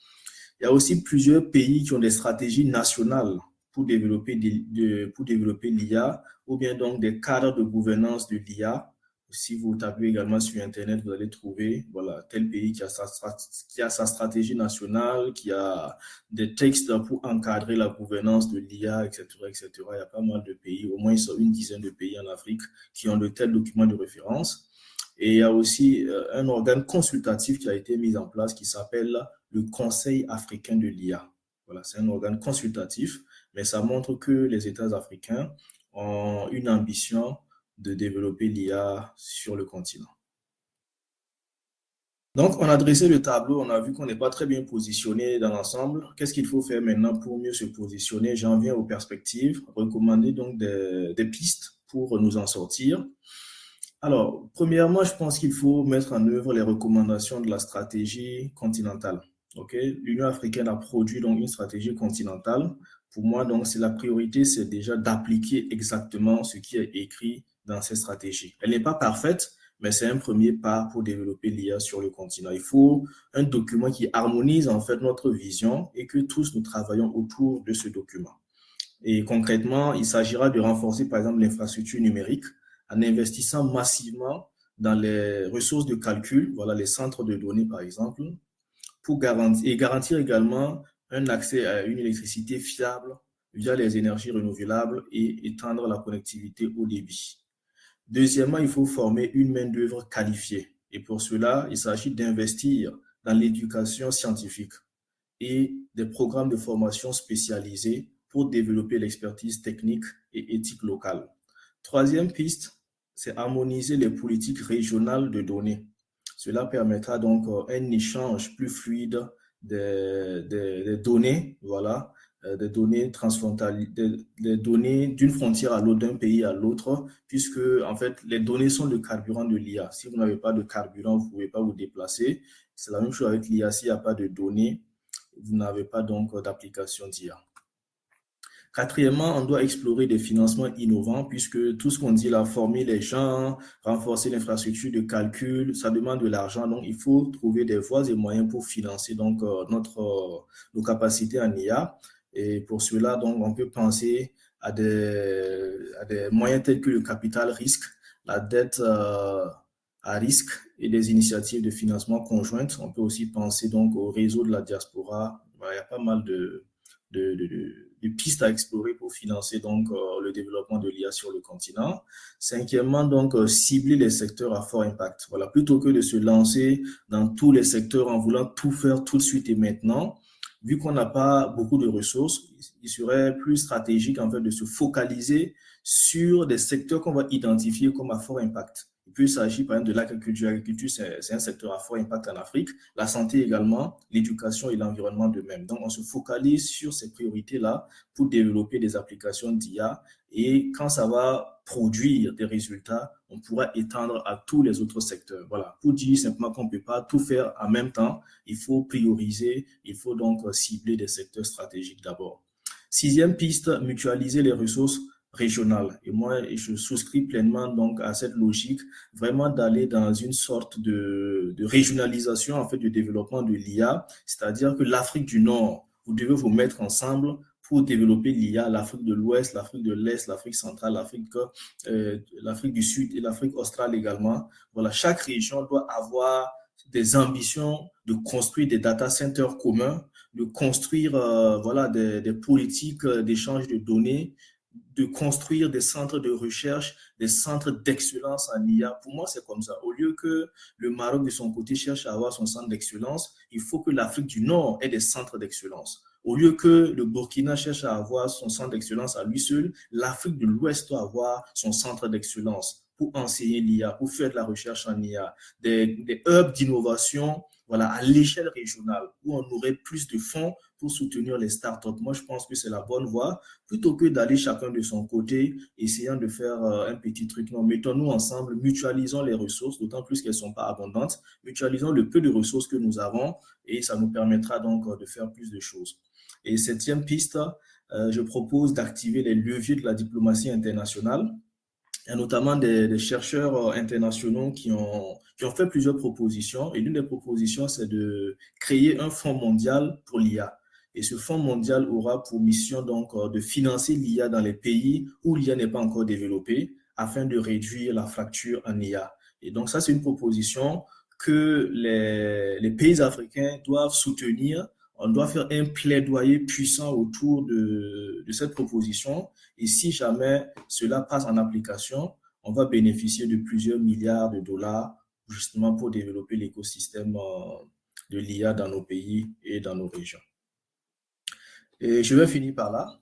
Il y a aussi plusieurs pays qui ont des stratégies nationales pour développer l'IA ou bien donc des cadres de gouvernance de l'IA. Si vous tapez également sur Internet, vous allez trouver voilà, tel pays qui a sa stratégie nationale, qui a des textes pour encadrer la gouvernance de l'IA, etc., etc. Il y a pas mal de pays, au moins une dizaine de pays en Afrique qui ont de tels documents de référence. Et il y a aussi un organe consultatif qui a été mis en place qui s'appelle le Conseil africain de l'IA. Voilà, c'est un organe consultatif, mais ça montre que les États africains ont une ambition de développer l'IA sur le continent. Donc, on a dressé le tableau, on a vu qu'on n'est pas très bien positionné dans l'ensemble. Qu'est-ce qu'il faut faire maintenant pour mieux se positionner? J'en viens aux perspectives, recommander donc des pistes pour nous en sortir. Alors, premièrement, je pense qu'il faut mettre en œuvre les recommandations de la stratégie continentale. Okay? L'Union africaine a produit donc une stratégie continentale. Pour moi, donc, c'est la priorité, c'est déjà d'appliquer exactement ce qui est écrit dans cette stratégie. Elle n'est pas parfaite, mais c'est un premier pas pour développer l'IA sur le continent. Il faut un document qui harmonise en fait notre vision et que tous nous travaillons autour de ce document. Et concrètement, il s'agira de renforcer par exemple l'infrastructure numérique en investissant massivement dans les ressources de calcul, voilà les centres de données par exemple, pour garantir également un accès à une électricité fiable via les énergies renouvelables et étendre la connectivité haut débit. Deuxièmement, il faut former une main-d'œuvre qualifiée. Et pour cela, il s'agit d'investir dans l'éducation scientifique et des programmes de formation spécialisés pour développer l'expertise technique et éthique locale. Troisième piste, c'est harmoniser les politiques régionales de données. Cela permettra donc un échange plus fluide des données, voilà, des données transfrontalières, des données d'une frontière à l'autre, d'un pays à l'autre, puisque en fait les données sont le carburant de l'IA. Si vous n'avez pas de carburant, vous ne pouvez pas vous déplacer. C'est la même chose avec l'IA. S'il n'y a pas de données, vous n'avez pas donc d'application d'IA. Quatrièmement, on doit explorer des financements innovants puisque tout ce qu'on dit là, former les gens, renforcer l'infrastructure de calcul, ça demande de l'argent. Donc, il faut trouver des voies et moyens pour financer donc nos capacités en IA. Et pour cela, donc, on peut penser à des moyens tels que le capital risque, la dette à risque et des initiatives de financement conjointes. On peut aussi penser donc au réseau de la diaspora. Il y a pas mal de pistes à explorer pour financer donc le développement de l'IA sur le continent. Cinquièmement, donc cibler les secteurs à fort impact. Voilà, plutôt que de se lancer dans tous les secteurs en voulant tout faire tout de suite et maintenant, vu qu'on n'a pas beaucoup de ressources, il serait plus stratégique en fait de se focaliser sur des secteurs qu'on va identifier comme à fort impact. Il peut s'agir par exemple de l'agriculture. L'agriculture, c'est un secteur à fort impact en Afrique. La santé également, l'éducation et l'environnement de même. Donc, on se focalise sur ces priorités-là pour développer des applications d'IA. Et quand ça va produire des résultats, on pourra étendre à tous les autres secteurs. Voilà. Pour dire simplement qu'on ne peut pas tout faire en même temps, il faut prioriser, il faut donc cibler des secteurs stratégiques d'abord. Sixième piste, mutualiser les ressources régionales. Et moi, je souscris pleinement donc à cette logique, vraiment d'aller dans une sorte de régionalisation en fait du développement de l'IA, c'est-à-dire que l'Afrique du Nord, vous devez vous mettre ensemble pour développer l'IA, l'Afrique de l'Ouest, l'Afrique de l'Est, l'Afrique centrale, l'Afrique du Sud et l'Afrique australe également. Voilà, chaque région doit avoir des ambitions de construire des data centers communs, de construire voilà, des politiques d'échange de données, de construire des centres de recherche, des centres d'excellence en IA. Pour moi, c'est comme ça. Au lieu que le Maroc, de son côté, cherche à avoir son centre d'excellence, il faut que l'Afrique du Nord ait des centres d'excellence. Au lieu que le Burkina cherche à avoir son centre d'excellence à lui seul, l'Afrique de l'Ouest doit avoir son centre d'excellence pour enseigner l'IA, pour faire de la recherche en IA, des hubs d'innovation, voilà, à l'échelle régionale, où on aurait plus de fonds pour soutenir les startups. Moi, je pense que c'est la bonne voie, plutôt que d'aller chacun de son côté, essayant de faire un petit truc. Non, mettons-nous ensemble, mutualisons les ressources, d'autant plus qu'elles ne sont pas abondantes, mutualisons le peu de ressources que nous avons et ça nous permettra donc de faire plus de choses. Et septième piste, je propose d'activer les leviers de la diplomatie internationale. Il y a notamment des chercheurs internationaux qui ont fait plusieurs propositions. Et l'une des propositions, c'est de créer un fonds mondial pour l'IA. Et ce fonds mondial aura pour mission donc de financer l'IA dans les pays où l'IA n'est pas encore développée afin de réduire la fracture en IA. Et donc ça, c'est une proposition que les pays africains doivent soutenir. On doit faire un plaidoyer puissant autour de cette proposition. Et si jamais cela passe en application, on va bénéficier de plusieurs milliards de dollars justement pour développer l'écosystème de l'IA dans nos pays et dans nos régions. Et je vais finir par là.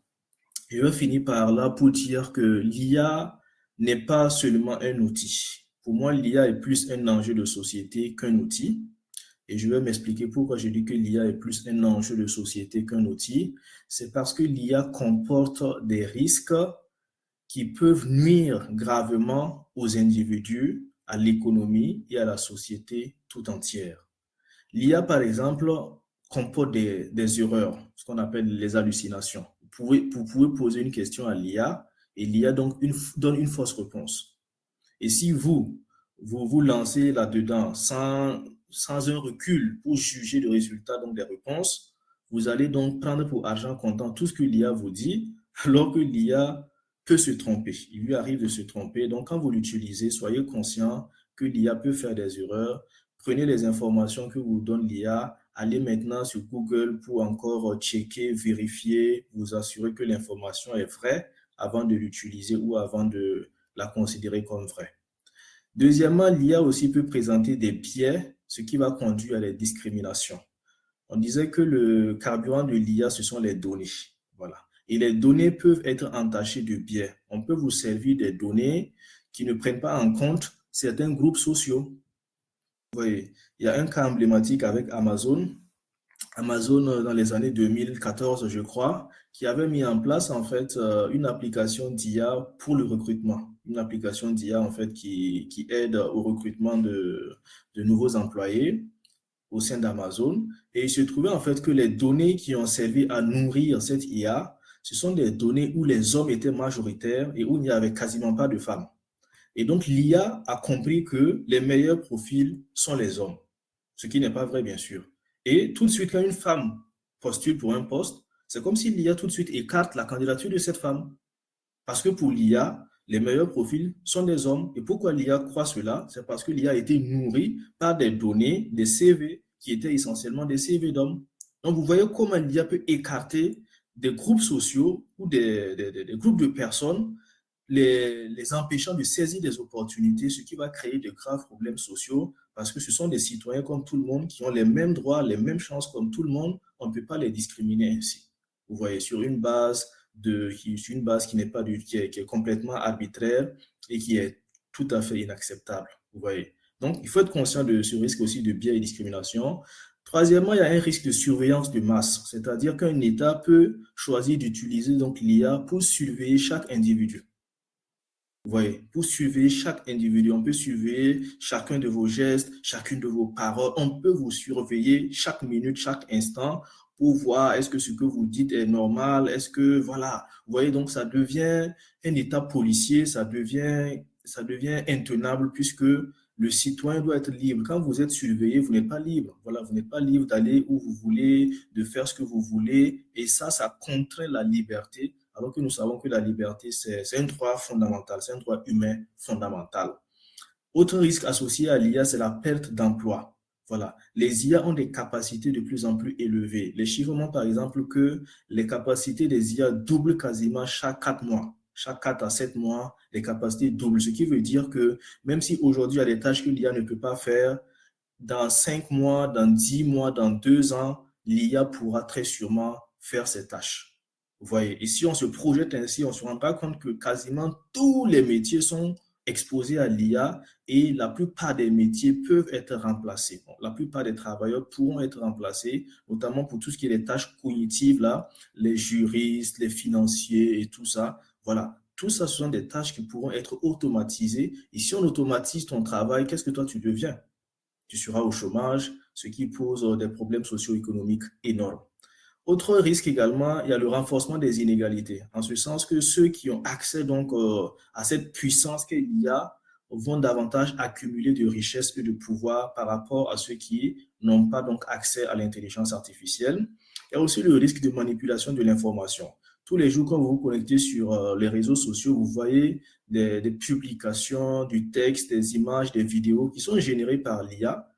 Je vais finir par là pour dire que l'IA n'est pas seulement un outil. Pour moi, l'IA est plus un enjeu de société qu'un outil. Et je vais m'expliquer pourquoi je dis que l'IA est plus un enjeu de société qu'un outil. C'est parce que l'IA comporte des risques qui peuvent nuire gravement aux individus, à l'économie et à la société tout entière. L'IA, par exemple, comporte des erreurs, ce qu'on appelle les hallucinations. Vous pouvez poser une question à l'IA et l'IA donc donne une fausse réponse. Et si vous lancez là-dedans sans un recul pour juger le résultat donc des réponses, vous allez donc prendre pour argent comptant tout ce que l'IA vous dit, alors que l'IA peut se tromper. Il lui arrive de se tromper. Donc, quand vous l'utilisez, soyez conscient que l'IA peut faire des erreurs. Prenez les informations que vous donne l'IA, allez maintenant sur Google pour encore checker, vérifier, vous assurer que l'information est vraie avant de l'utiliser ou avant de la considérer comme vraie. Deuxièmement, l'IA aussi peut présenter des biais, ce qui va conduire à des discriminations. On disait que le carburant de l'IA, ce sont les données. Voilà. Et les données peuvent être entachées de biais. On peut vous servir des données qui ne prennent pas en compte certains groupes sociaux. Vous voyez, il y a un cas emblématique avec Amazon. Amazon, dans les années 2014, je crois, qui avait mis en place en fait une application d'IA pour le recrutement. Une application d'IA en fait qui aide au recrutement de nouveaux employés au sein d'Amazon. Et il se trouvait en fait que les données qui ont servi à nourrir cette IA, ce sont des données où les hommes étaient majoritaires et où il n'y avait quasiment pas de femmes. Et donc l'IA a compris que les meilleurs profils sont les hommes, ce qui n'est pas vrai bien sûr. Et tout de suite, quand une femme postule pour un poste, c'est comme si l'IA tout de suite écarte la candidature de cette femme. Parce que pour l'IA, les meilleurs profils sont des hommes. Et pourquoi l'IA croit cela? C'est parce que l'IA a été nourrie par des données, des CV, qui étaient essentiellement des CV d'hommes. Donc, vous voyez comment l'IA peut écarter des groupes sociaux ou des groupes de personnes, les empêchant de saisir des opportunités, ce qui va créer de graves problèmes sociaux, parce que ce sont des citoyens comme tout le monde, qui ont les mêmes droits, les mêmes chances comme tout le monde. On ne peut pas les discriminer ainsi. Vous voyez, sur une base qui n'est pas qui est complètement arbitraire et qui est tout à fait inacceptable. Vous voyez. Donc, il faut être conscient de ce risque aussi de biais et discrimination. Troisièmement, il y a un risque de surveillance de masse, c'est-à-dire qu'un État peut choisir d'utiliser donc l'IA pour surveiller chaque individu. Vous voyez, pour surveiller chaque individu, on peut surveiller chacun de vos gestes, chacune de vos paroles. On peut vous surveiller chaque minute, chaque instant pour voir est-ce que ce que vous dites est normal, est-ce que, voilà. Vous voyez, donc ça devient un État policier, ça devient intenable puisque le citoyen doit être libre. Quand vous êtes surveillé, vous n'êtes pas libre. Voilà, vous n'êtes pas libre d'aller où vous voulez, de faire ce que vous voulez. Et ça contraint la liberté. Alors que nous savons que la liberté, c'est un droit fondamental, c'est un droit humain fondamental. Autre risque associé à l'IA, c'est la perte d'emploi. Voilà. Les IA ont des capacités de plus en plus élevées. Les chiffres montrent par exemple que les capacités des IA doublent quasiment chaque 4 mois. chaque 4 à 7 mois, les capacités doublent. Ce qui veut dire que même si aujourd'hui, il y a des tâches que l'IA ne peut pas faire, dans 5 mois, dans 10 mois, dans 2 ans, l'IA pourra très sûrement faire ces tâches. Vous voyez, et si on se projette ainsi, on se rendra compte que quasiment tous les métiers sont exposés à l'IA et la plupart des métiers peuvent être remplacés. La plupart des travailleurs pourront être remplacés, notamment pour tout ce qui est les tâches cognitives, là, les juristes, les financiers et tout ça. Voilà, tout ça, ce sont des tâches qui pourront être automatisées. Et si on automatise ton travail, qu'est-ce que toi tu deviens? Tu seras au chômage, ce qui pose des problèmes socio-économiques énormes. Autre risque également, il y a le renforcement des inégalités, en ce sens que ceux qui ont accès donc à cette puissance qu'est l'IA vont davantage accumuler de richesses et de pouvoir par rapport à ceux qui n'ont pas donc accès à l'intelligence artificielle. Il y a aussi le risque de manipulation de l'information. Tous les jours, quand vous vous connectez sur les réseaux sociaux, vous voyez des publications, du texte, des images, des vidéos qui sont générées par l'IA.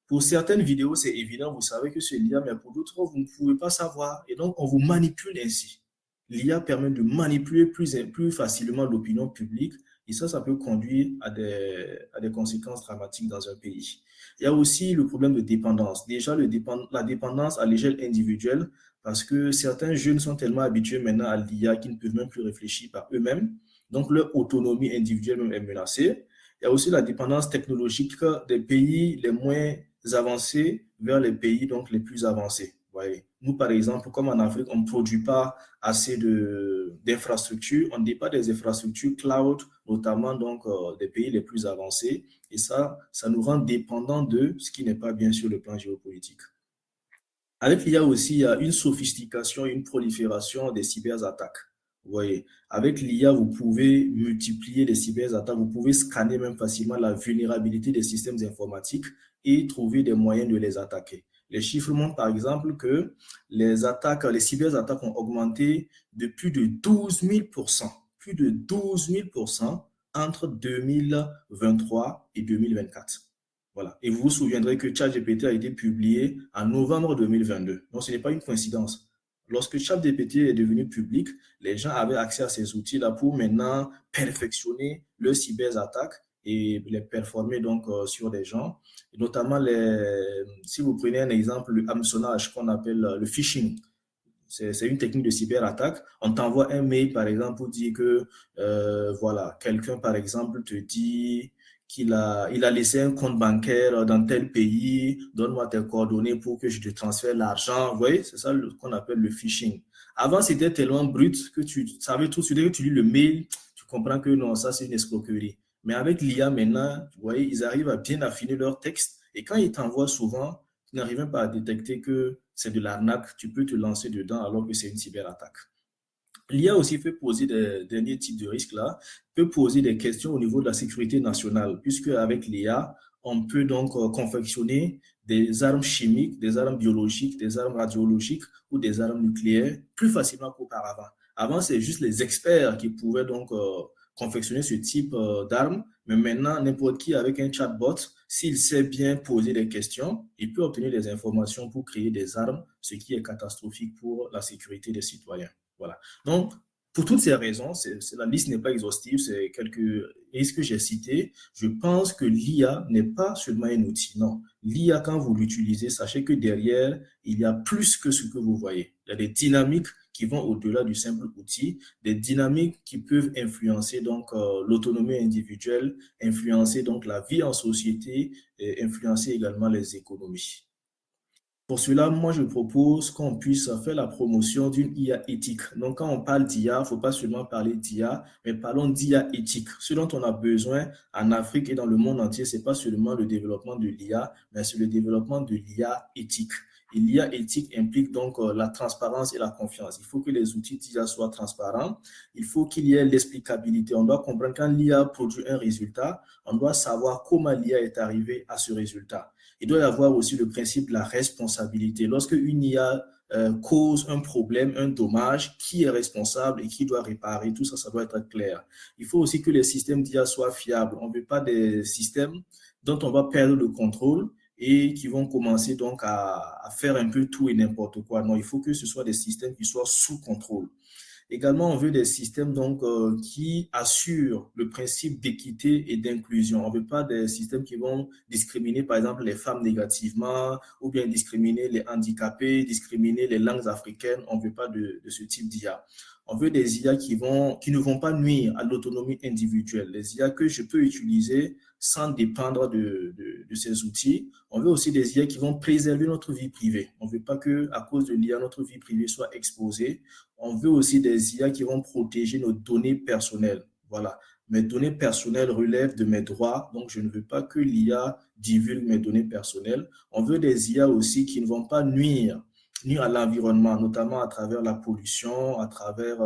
Pour certaines vidéos, c'est évident, vous savez que c'est l'IA, mais pour d'autres, vous ne pouvez pas savoir. Et donc, on vous manipule ainsi. L'IA permet de manipuler plus facilement l'opinion publique et ça peut conduire à des conséquences dramatiques dans un pays. Il y a aussi le problème de dépendance. Déjà, la dépendance à l'échelle individuelle, parce que certains jeunes sont tellement habitués maintenant à l'IA qu'ils ne peuvent même plus réfléchir par eux-mêmes. Donc, leur autonomie individuelle même est menacée. Il y a aussi la dépendance technologique des pays les moins avancés vers les pays donc les plus avancés. Voyez. Nous, par exemple, comme en Afrique, on ne produit pas assez d'infrastructures, on dépend des infrastructures cloud, notamment donc des pays les plus avancés, et ça nous rend dépendants de ce qui n'est pas bien sur le plan géopolitique. Avec l'IA aussi, il y a une sophistication, une prolifération des cyberattaques. Vous voyez, avec l'IA, vous pouvez multiplier les cyberattaques, vous pouvez scanner même facilement la vulnérabilité des systèmes informatiques et trouver des moyens de les attaquer. Les chiffres montrent par exemple que les cyberattaques ont augmenté de plus de 12 000%, plus de 12 000% entre 2023 et 2024. Voilà. Et vous vous souviendrez que ChatGPT a été publié en novembre 2022. Donc, ce n'est pas une coïncidence. Lorsque ChatGPT est devenu public, les gens avaient accès à ces outils-là pour maintenant perfectionner leurs cyberattaques et les performer donc sur des gens. Et notamment, si vous prenez un exemple, le hameçonnage qu'on appelle le phishing, c'est une technique de cyberattaque. On t'envoie un mail, par exemple, pour dire que, voilà, quelqu'un, par exemple, te dit il a laissé un compte bancaire dans tel pays, donne-moi tes coordonnées pour que je te transfère l'argent. Vous voyez, c'est ça qu'on appelle le phishing. Avant, c'était tellement brut que tu savais tout de suite que tu lis le mail, tu comprends que non, ça, c'est une escroquerie. Mais avec l'IA maintenant, vous voyez, ils arrivent à bien affiner leur texte et quand ils t'envoient souvent, tu n'arrives pas à détecter que c'est de l'arnaque, tu peux te lancer dedans alors que c'est une cyberattaque. L'IA aussi fait poser des derniers types de risques là, peut poser des questions au niveau de la sécurité nationale, puisque avec l'IA, on peut donc confectionner des armes chimiques, des armes biologiques, des armes radiologiques ou des armes nucléaires plus facilement qu'auparavant. Avant, c'est juste les experts qui pouvaient donc confectionner ce type d'armes, mais maintenant, n'importe qui avec un chatbot, s'il sait bien poser des questions, il peut obtenir des informations pour créer des armes, ce qui est catastrophique pour la sécurité des citoyens. Voilà. Donc, pour toutes ces raisons, la liste n'est pas exhaustive, c'est quelques risques que j'ai cités. Je pense que l'IA n'est pas seulement un outil, non. L'IA, quand vous l'utilisez, sachez que derrière, il y a plus que ce que vous voyez. Il y a des dynamiques qui vont au-delà du simple outil, des dynamiques qui peuvent influencer donc l'autonomie individuelle, influencer donc la vie en société et influencer également les économies. Pour cela, moi, je propose qu'on puisse faire la promotion d'une IA éthique. Donc, quand on parle d'IA, il ne faut pas seulement parler d'IA, mais parlons d'IA éthique. Ce dont on a besoin en Afrique et dans le monde entier, ce n'est pas seulement le développement de l'IA, mais c'est le développement de l'IA éthique. Et l'IA éthique implique donc la transparence et la confiance. Il faut que les outils d'IA soient transparents. Il faut qu'il y ait l'explicabilité. On doit comprendre quand l'IA produit un résultat, on doit savoir comment l'IA est arrivée à ce résultat. Il doit y avoir aussi le principe de la responsabilité. Lorsque une IA cause un problème, un dommage, qui est responsable et qui doit réparer, tout ça, ça doit être clair. Il faut aussi que les systèmes d'IA soient fiables. On ne veut pas des systèmes dont on va perdre le contrôle et qui vont commencer donc à faire un peu tout et n'importe quoi. Non, il faut que ce soit des systèmes qui soient sous contrôle. Également, on veut des systèmes donc, qui assurent le principe d'équité et d'inclusion. On ne veut pas des systèmes qui vont discriminer, par exemple, les femmes négativement ou bien discriminer les handicapés, discriminer les langues africaines. On ne veut pas de ce type d'IA. On veut des IA qui ne vont pas nuire à l'autonomie individuelle. Les IA que je peux utiliser sans dépendre de ces outils. On veut aussi des IA qui vont préserver notre vie privée. On ne veut pas que, à cause de l'IA, notre vie privée soit exposée. On veut aussi des IA qui vont protéger nos données personnelles. Voilà. Mes données personnelles relèvent de mes droits, donc je ne veux pas que l'IA divulgue mes données personnelles. On veut des IA aussi qui ne vont pas nuire à l'environnement, notamment à travers la pollution, à travers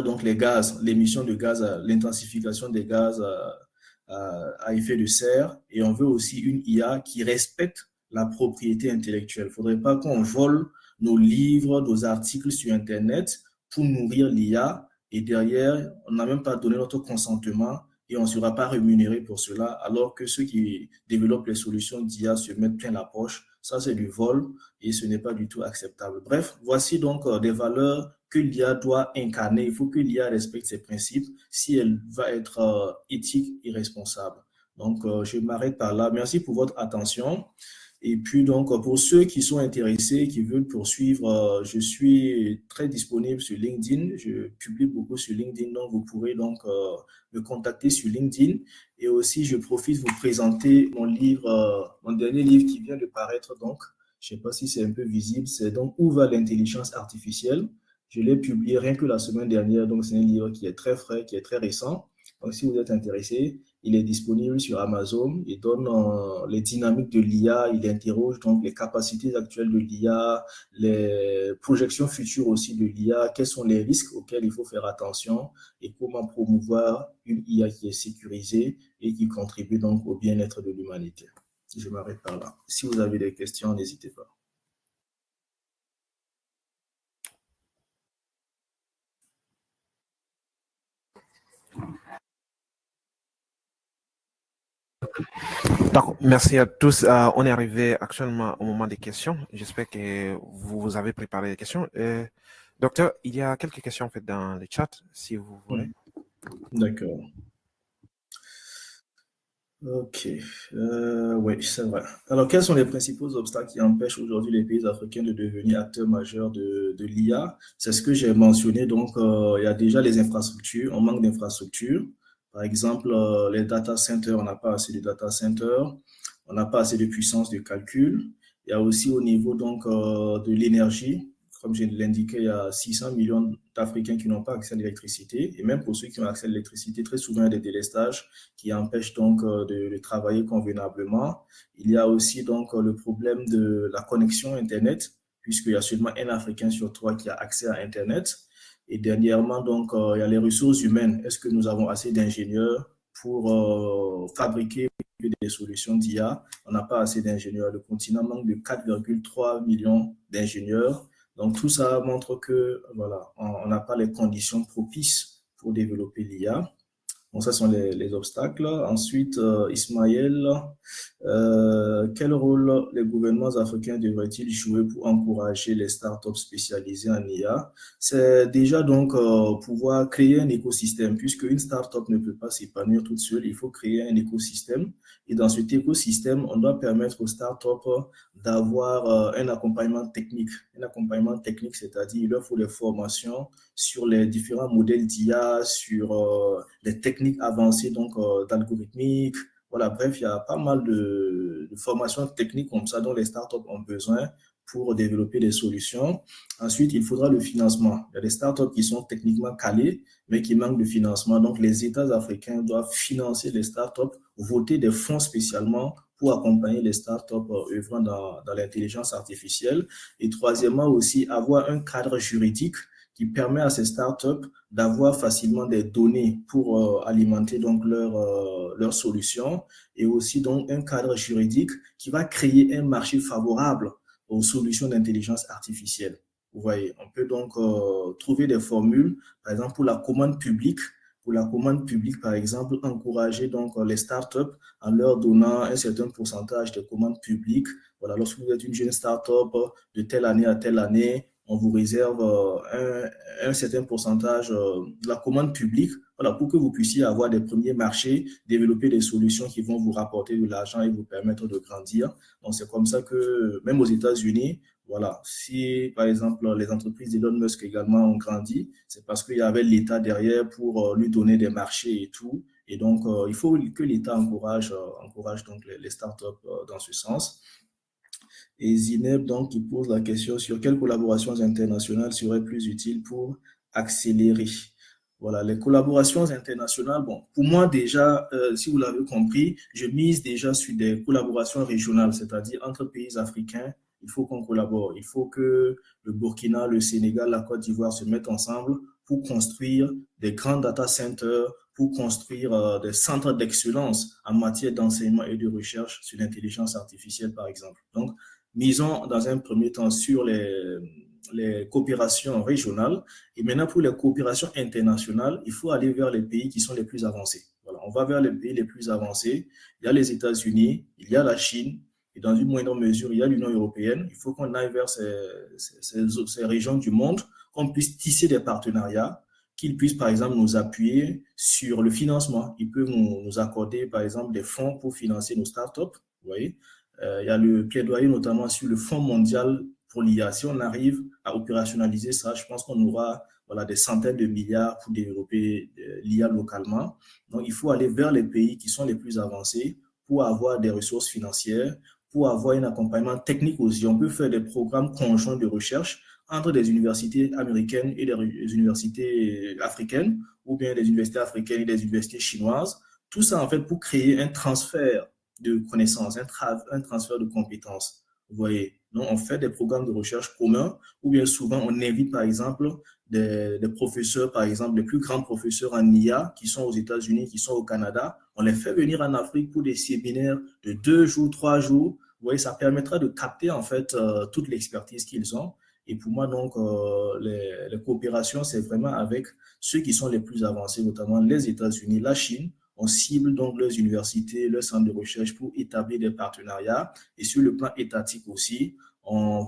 donc les gaz, l'émission de gaz, l'intensification des gaz à effet de serre. Et on veut aussi une IA qui respecte la propriété intellectuelle. Il ne faudrait pas qu'on vole nos livres, nos articles sur Internet pour nourrir l'IA et derrière, on n'a même pas donné notre consentement et on ne sera pas rémunéré pour cela, alors que ceux qui développent les solutions d'IA se mettent plein la poche. Ça, c'est du vol et ce n'est pas du tout acceptable. Bref, voici donc des valeurs que l'IA doit incarner. Il faut que l'IA respecte ses principes si elle va être éthique et responsable. Donc, je m'arrête par là. Merci pour votre attention. Et puis, donc, pour ceux qui sont intéressés, qui veulent poursuivre, je suis très disponible sur LinkedIn. Je publie beaucoup sur LinkedIn, donc vous pourrez donc me contacter sur LinkedIn. Et aussi, je profite de vous présenter mon livre, mon dernier livre qui vient de paraître. Donc, je ne sais pas si c'est un peu visible, c'est donc Où va l'intelligence artificielle? Je l'ai publié rien que la semaine dernière, donc c'est un livre qui est très frais, qui est très récent. Donc, si vous êtes intéressé, il est disponible sur Amazon. Il donne les dynamiques de l'IA. Il interroge donc les capacités actuelles de l'IA, les projections futures aussi de l'IA, quels sont les risques auxquels il faut faire attention et comment promouvoir une IA qui est sécurisée et qui contribue donc au bien-être de l'humanité. Je m'arrête par là. Si vous avez des questions, n'hésitez pas. Donc, merci à tous. On est arrivé actuellement au moment des questions. J'espère que vous avez préparé les questions. Docteur, il y a quelques questions en fait dans le chat, si vous voulez. D'accord. Ok, oui, c'est vrai. Alors, quels sont les principaux obstacles qui empêchent aujourd'hui les pays africains de devenir acteurs majeurs de l'IA? C'est ce que j'ai mentionné. Donc, il y a déjà les infrastructures, on manque d'infrastructures. Par exemple, les data centers, on n'a pas assez de data centers, on n'a pas assez de puissance de calcul. Il y a aussi au niveau donc de l'énergie. Comme je l'indiquais, il y a 600 millions d'Africains qui n'ont pas accès à l'électricité. Et même pour ceux qui ont accès à l'électricité, très souvent, il y a des délestages qui empêchent donc de travailler convenablement. Il y a aussi donc le problème de la connexion Internet, puisqu'il y a seulement un Africain sur trois qui a accès à Internet. Et dernièrement, donc, il y a les ressources humaines. Est-ce que nous avons assez d'ingénieurs pour fabriquer des solutions d'IA? On n'a pas assez d'ingénieurs. Le continent manque de 4,3 millions d'ingénieurs. Donc, tout ça montre que voilà, on n'a pas les conditions propices pour développer l'IA. Bon, ça sont les obstacles. Ensuite, Ismaël, quel rôle les gouvernements africains devraient-ils jouer pour encourager les startups spécialisées en IA? C'est déjà donc pouvoir créer un écosystème, puisque une startup ne peut pas s'épanouir toute seule. Il faut créer un écosystème. Et dans cet écosystème, on doit permettre aux startups d'avoir un accompagnement technique. Un accompagnement technique, c'est-à-dire il leur faut des formations sur les différents modèles d'IA, sur les techniques avancées donc d'algorithmique. Voilà, bref, il y a pas mal de formations techniques comme ça dont les startups ont besoin pour développer des solutions. Ensuite, il faudra le financement. Il y a des startups qui sont techniquement calées, mais qui manquent de financement. Donc, les États africains doivent financer les startups, voter des fonds spécialement pour accompagner les startups œuvrant dans l'intelligence artificielle. Et troisièmement aussi, avoir un cadre juridique qui permet à ces startups d'avoir facilement des données pour alimenter donc leurs solutions et aussi donc un cadre juridique qui va créer un marché favorable aux solutions d'intelligence artificielle. Vous voyez, on peut donc trouver des formules, par exemple pour la commande publique. Pour la commande publique, par exemple, encourager donc les startups en leur donnant un certain pourcentage de commandes publiques. Voilà, lorsque vous êtes une jeune startup de telle année à telle année, on vous réserve un certain pourcentage de la commande publique, voilà, pour que vous puissiez avoir des premiers marchés, développer des solutions qui vont vous rapporter de l'argent et vous permettre de grandir. Donc, c'est comme ça que, même aux États-Unis, voilà, si par exemple les entreprises d'Elon Musk également ont grandi, c'est parce qu'il y avait l'État derrière pour lui donner des marchés et tout. Et donc, il faut que l'État encourage donc les startups dans ce sens. Et Zineb, donc, qui pose la question sur quelles collaborations internationales seraient plus utiles pour accélérer. Voilà, les collaborations internationales, bon, pour moi déjà, si vous l'avez compris, je mise déjà sur des collaborations régionales, c'est-à-dire entre pays africains, il faut qu'on collabore. Il faut que le Burkina, le Sénégal, la Côte d'Ivoire se mettent ensemble pour construire des grands data centers, pour construire des centres d'excellence en matière d'enseignement et de recherche sur l'intelligence artificielle, par exemple. Donc, misons dans un premier temps sur les coopérations régionales. Et maintenant, pour les coopérations internationales, il faut aller vers les pays qui sont les plus avancés. Voilà, on va vers les pays les plus avancés. Il y a les États-Unis, il y a la Chine, et dans une moindre mesure, il y a l'Union européenne. Il faut qu'on aille vers ces régions du monde, qu'on puisse tisser des partenariats, qu'ils puissent, par exemple, nous appuyer sur le financement. Ils peuvent nous accorder, par exemple, des fonds pour financer nos startups. Vous voyez, il y a le plaidoyer notamment sur le Fonds mondial pour l'IA. Si on arrive à opérationnaliser ça, je pense qu'on aura voilà, des centaines de milliards pour développer l'IA localement. Donc, il faut aller vers les pays qui sont les plus avancés pour avoir des ressources financières, pour avoir un accompagnement technique aussi. On peut faire des programmes conjoints de recherche entre des universités américaines et des universités africaines, ou bien des universités africaines et des universités chinoises. Tout ça, en fait, pour créer un transfert de connaissances, un transfert de compétences. Vous voyez, donc on fait des programmes de recherche communs, ou bien souvent on invite par exemple des professeurs, par exemple les plus grands professeurs en IA qui sont aux États-Unis, qui sont au Canada, on les fait venir en Afrique pour des séminaires de 2 jours, 3 jours. Vous voyez, ça permettra de capter en fait toute l'expertise qu'ils ont. Et pour moi, donc, les coopérations, c'est vraiment avec ceux qui sont les plus avancés, notamment les États-Unis, la Chine. On cible donc leurs universités, leurs centres de recherche pour établir des partenariats. Et sur le plan étatique aussi, on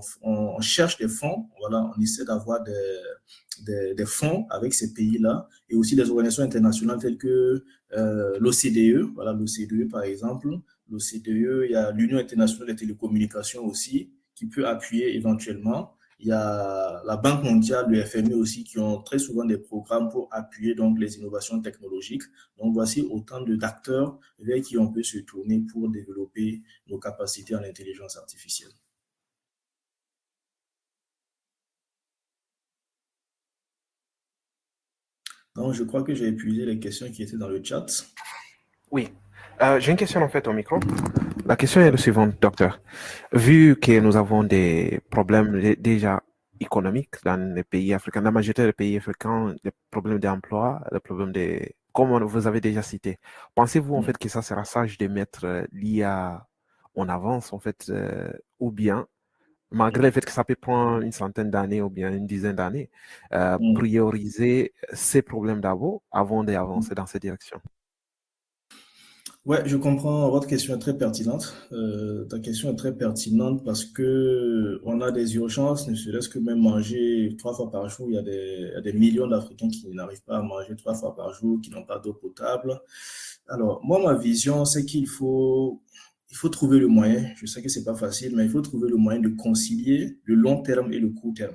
cherche des fonds. Voilà, on essaie d'avoir des fonds avec ces pays-là et aussi des organisations internationales telles que l'OCDE. Voilà, l'OCDE par exemple. L'OCDE, il y a l'Union internationale des télécommunications aussi qui peut appuyer éventuellement. Il y a la Banque mondiale, le FMI aussi, qui ont très souvent des programmes pour appuyer donc les innovations technologiques. Donc, voici autant d'acteurs vers qui on peut se tourner pour développer nos capacités en intelligence artificielle. Donc, je crois que j'ai épuisé les questions qui étaient dans le chat. Oui. J'ai une question en fait au micro. La question est la suivante, docteur. Vu que nous avons des problèmes déjà économiques dans les pays africains, dans la majorité des pays africains, les problèmes d'emploi, les problèmes de, comme vous avez déjà cité, pensez-vous en fait que ça sera sage de mettre l'IA en avance en fait, ou bien, malgré le fait que ça peut prendre une centaine d'années ou bien une dizaine d'années, prioriser ces problèmes d'abord avant d'avancer dans cette direction? Ouais, je comprends. Votre question est très pertinente. Ta question est très pertinente parce que on a des urgences, ne serait-ce que même manger 3 fois par jour. Il y a des millions d'Africains qui n'arrivent pas à manger 3 fois par jour, qui n'ont pas d'eau potable. Alors, moi, ma vision, c'est il faut trouver le moyen. Je sais que c'est pas facile, mais il faut trouver le moyen de concilier le long terme et le court terme.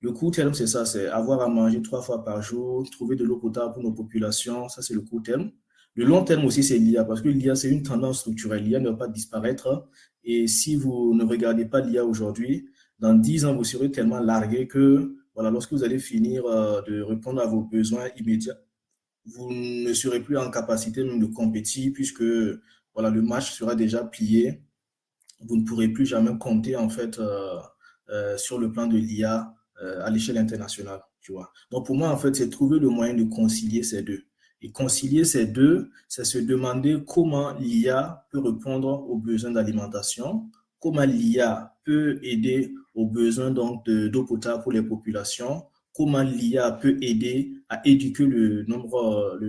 Le court terme, c'est ça, c'est avoir à manger 3 fois par jour, trouver de l'eau potable pour nos populations, ça c'est le court terme. Le long terme aussi, c'est l'IA, parce que l'IA, c'est une tendance structurelle. L'IA ne va pas disparaître. Et si vous ne regardez pas l'IA aujourd'hui, dans 10 ans, vous serez tellement largué que, voilà, lorsque vous allez finir de répondre à vos besoins immédiats, vous ne serez plus en capacité même de compétir, puisque, voilà, le match sera déjà plié. Vous ne pourrez plus jamais compter, en fait, sur le plan de l'IA à l'échelle internationale, tu vois. Donc, pour moi, en fait, c'est trouver le moyen de concilier ces deux. Et concilier ces deux, c'est se demander comment l'IA peut répondre aux besoins d'alimentation, comment l'IA peut aider aux besoins donc d'eau potable pour les populations, comment l'IA peut aider à éduquer le nombre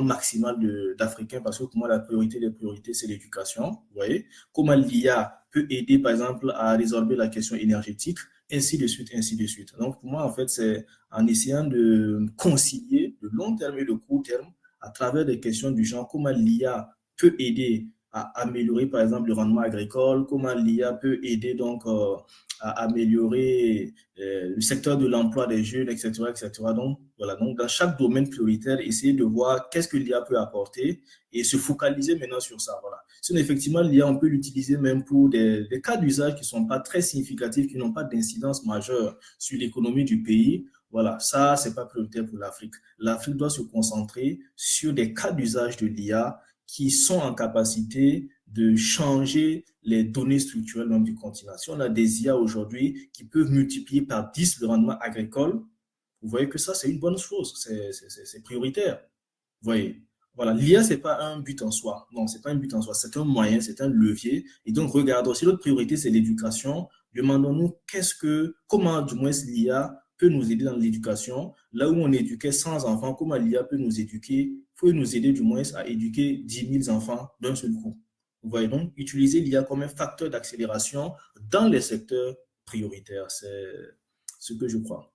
maximal d'Africains, parce que pour moi, la priorité des priorités, c'est l'éducation, vous voyez. Comment l'IA peut aider, par exemple, à résorber la question énergétique, ainsi de suite, ainsi de suite. Donc, pour moi, en fait, c'est en essayant de concilier le long terme et le court terme à travers des questions du genre comment l'IA peut aider à améliorer, par exemple, le rendement agricole, comment l'IA peut aider donc à améliorer le secteur de l'emploi des jeunes, etc., etc. Donc, voilà. Donc, dans chaque domaine prioritaire, essayer de voir qu'est-ce que l'IA peut apporter et se focaliser maintenant sur ça. Voilà. Sinon, effectivement, l'IA, on peut l'utiliser même pour des cas d'usage qui ne sont pas très significatifs, qui n'ont pas d'incidence majeure sur l'économie du pays. Voilà, ça, ce n'est pas prioritaire pour l'Afrique. L'Afrique doit se concentrer sur des cas d'usage de l'IA qui sont en capacité de changer les données structurelles même du continent. Si on a des IA aujourd'hui qui peuvent multiplier par 10 le rendement agricole, vous voyez que ça, c'est une bonne chose, c'est prioritaire. Vous voyez, voilà, l'IA, ce n'est pas un but en soi. Non, ce n'est pas un but en soi, c'est un moyen, c'est un levier. Et donc, regardons, si notre priorité, c'est l'éducation, demandons-nous comment du moins l'IA peut nous aider dans l'éducation. Là où on éduquait 100 enfants, comment l'IA peut nous éduquer, peut nous aider du moins à éduquer 10 000 enfants d'un seul coup. Vous voyez donc, utiliser l'IA comme un facteur d'accélération dans les secteurs prioritaires, c'est ce que je crois.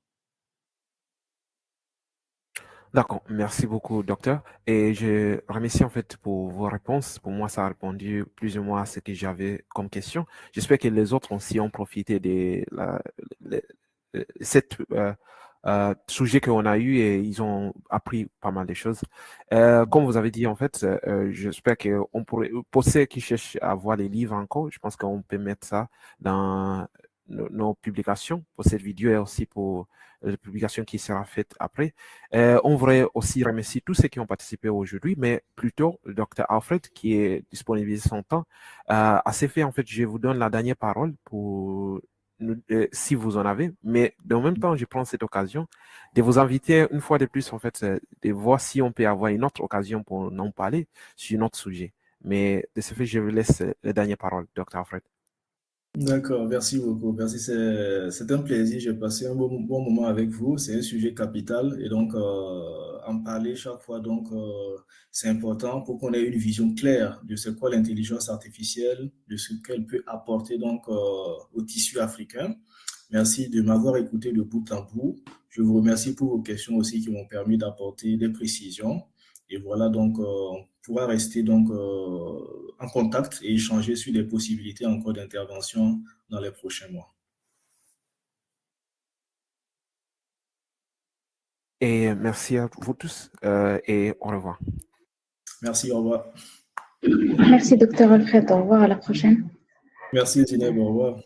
D'accord, merci beaucoup, docteur. Et je remercie en fait pour vos réponses. Pour moi, ça a répondu plus ou moins à ce que j'avais comme question. J'espère que les autres aussi ont profité de cette sujet qu'on a eu et ils ont appris pas mal de choses. Comme vous avez dit, en fait, j'espère qu'on pourrait, pour ceux qui cherchent à voir les livres encore, je pense qu'on peut mettre ça dans nos publications pour cette vidéo et aussi pour la publication qui sera faite après. On voudrait aussi remercier tous ceux qui ont participé aujourd'hui, mais plutôt le Dr. Alfred qui est disponible son temps. À ce fait, en fait, je vous donne la dernière parole pour si vous en avez, mais en même temps, je prends cette occasion de vous inviter une fois de plus, en fait, de voir si on peut avoir une autre occasion pour en parler sur un autre sujet. Mais de ce fait, je vous laisse la dernière parole, Dr. Alfred. D'accord, merci beaucoup. Merci, c'est un plaisir. J'ai passé un bon moment avec vous. C'est un sujet capital et donc en parler chaque fois, donc c'est important pour qu'on ait une vision claire de ce qu'est l'intelligence artificielle, de ce qu'elle peut apporter donc au tissu africain. Merci de m'avoir écouté de bout en bout. Je vous remercie pour vos questions aussi qui m'ont permis d'apporter des précisions. Et voilà, donc, on pourra rester donc en contact et échanger sur des possibilités encore d'intervention dans les prochains mois. Et merci à vous tous et au revoir. Merci, au revoir. Merci, docteur Alfred. Au revoir, à la prochaine. Merci, Zineb, au revoir.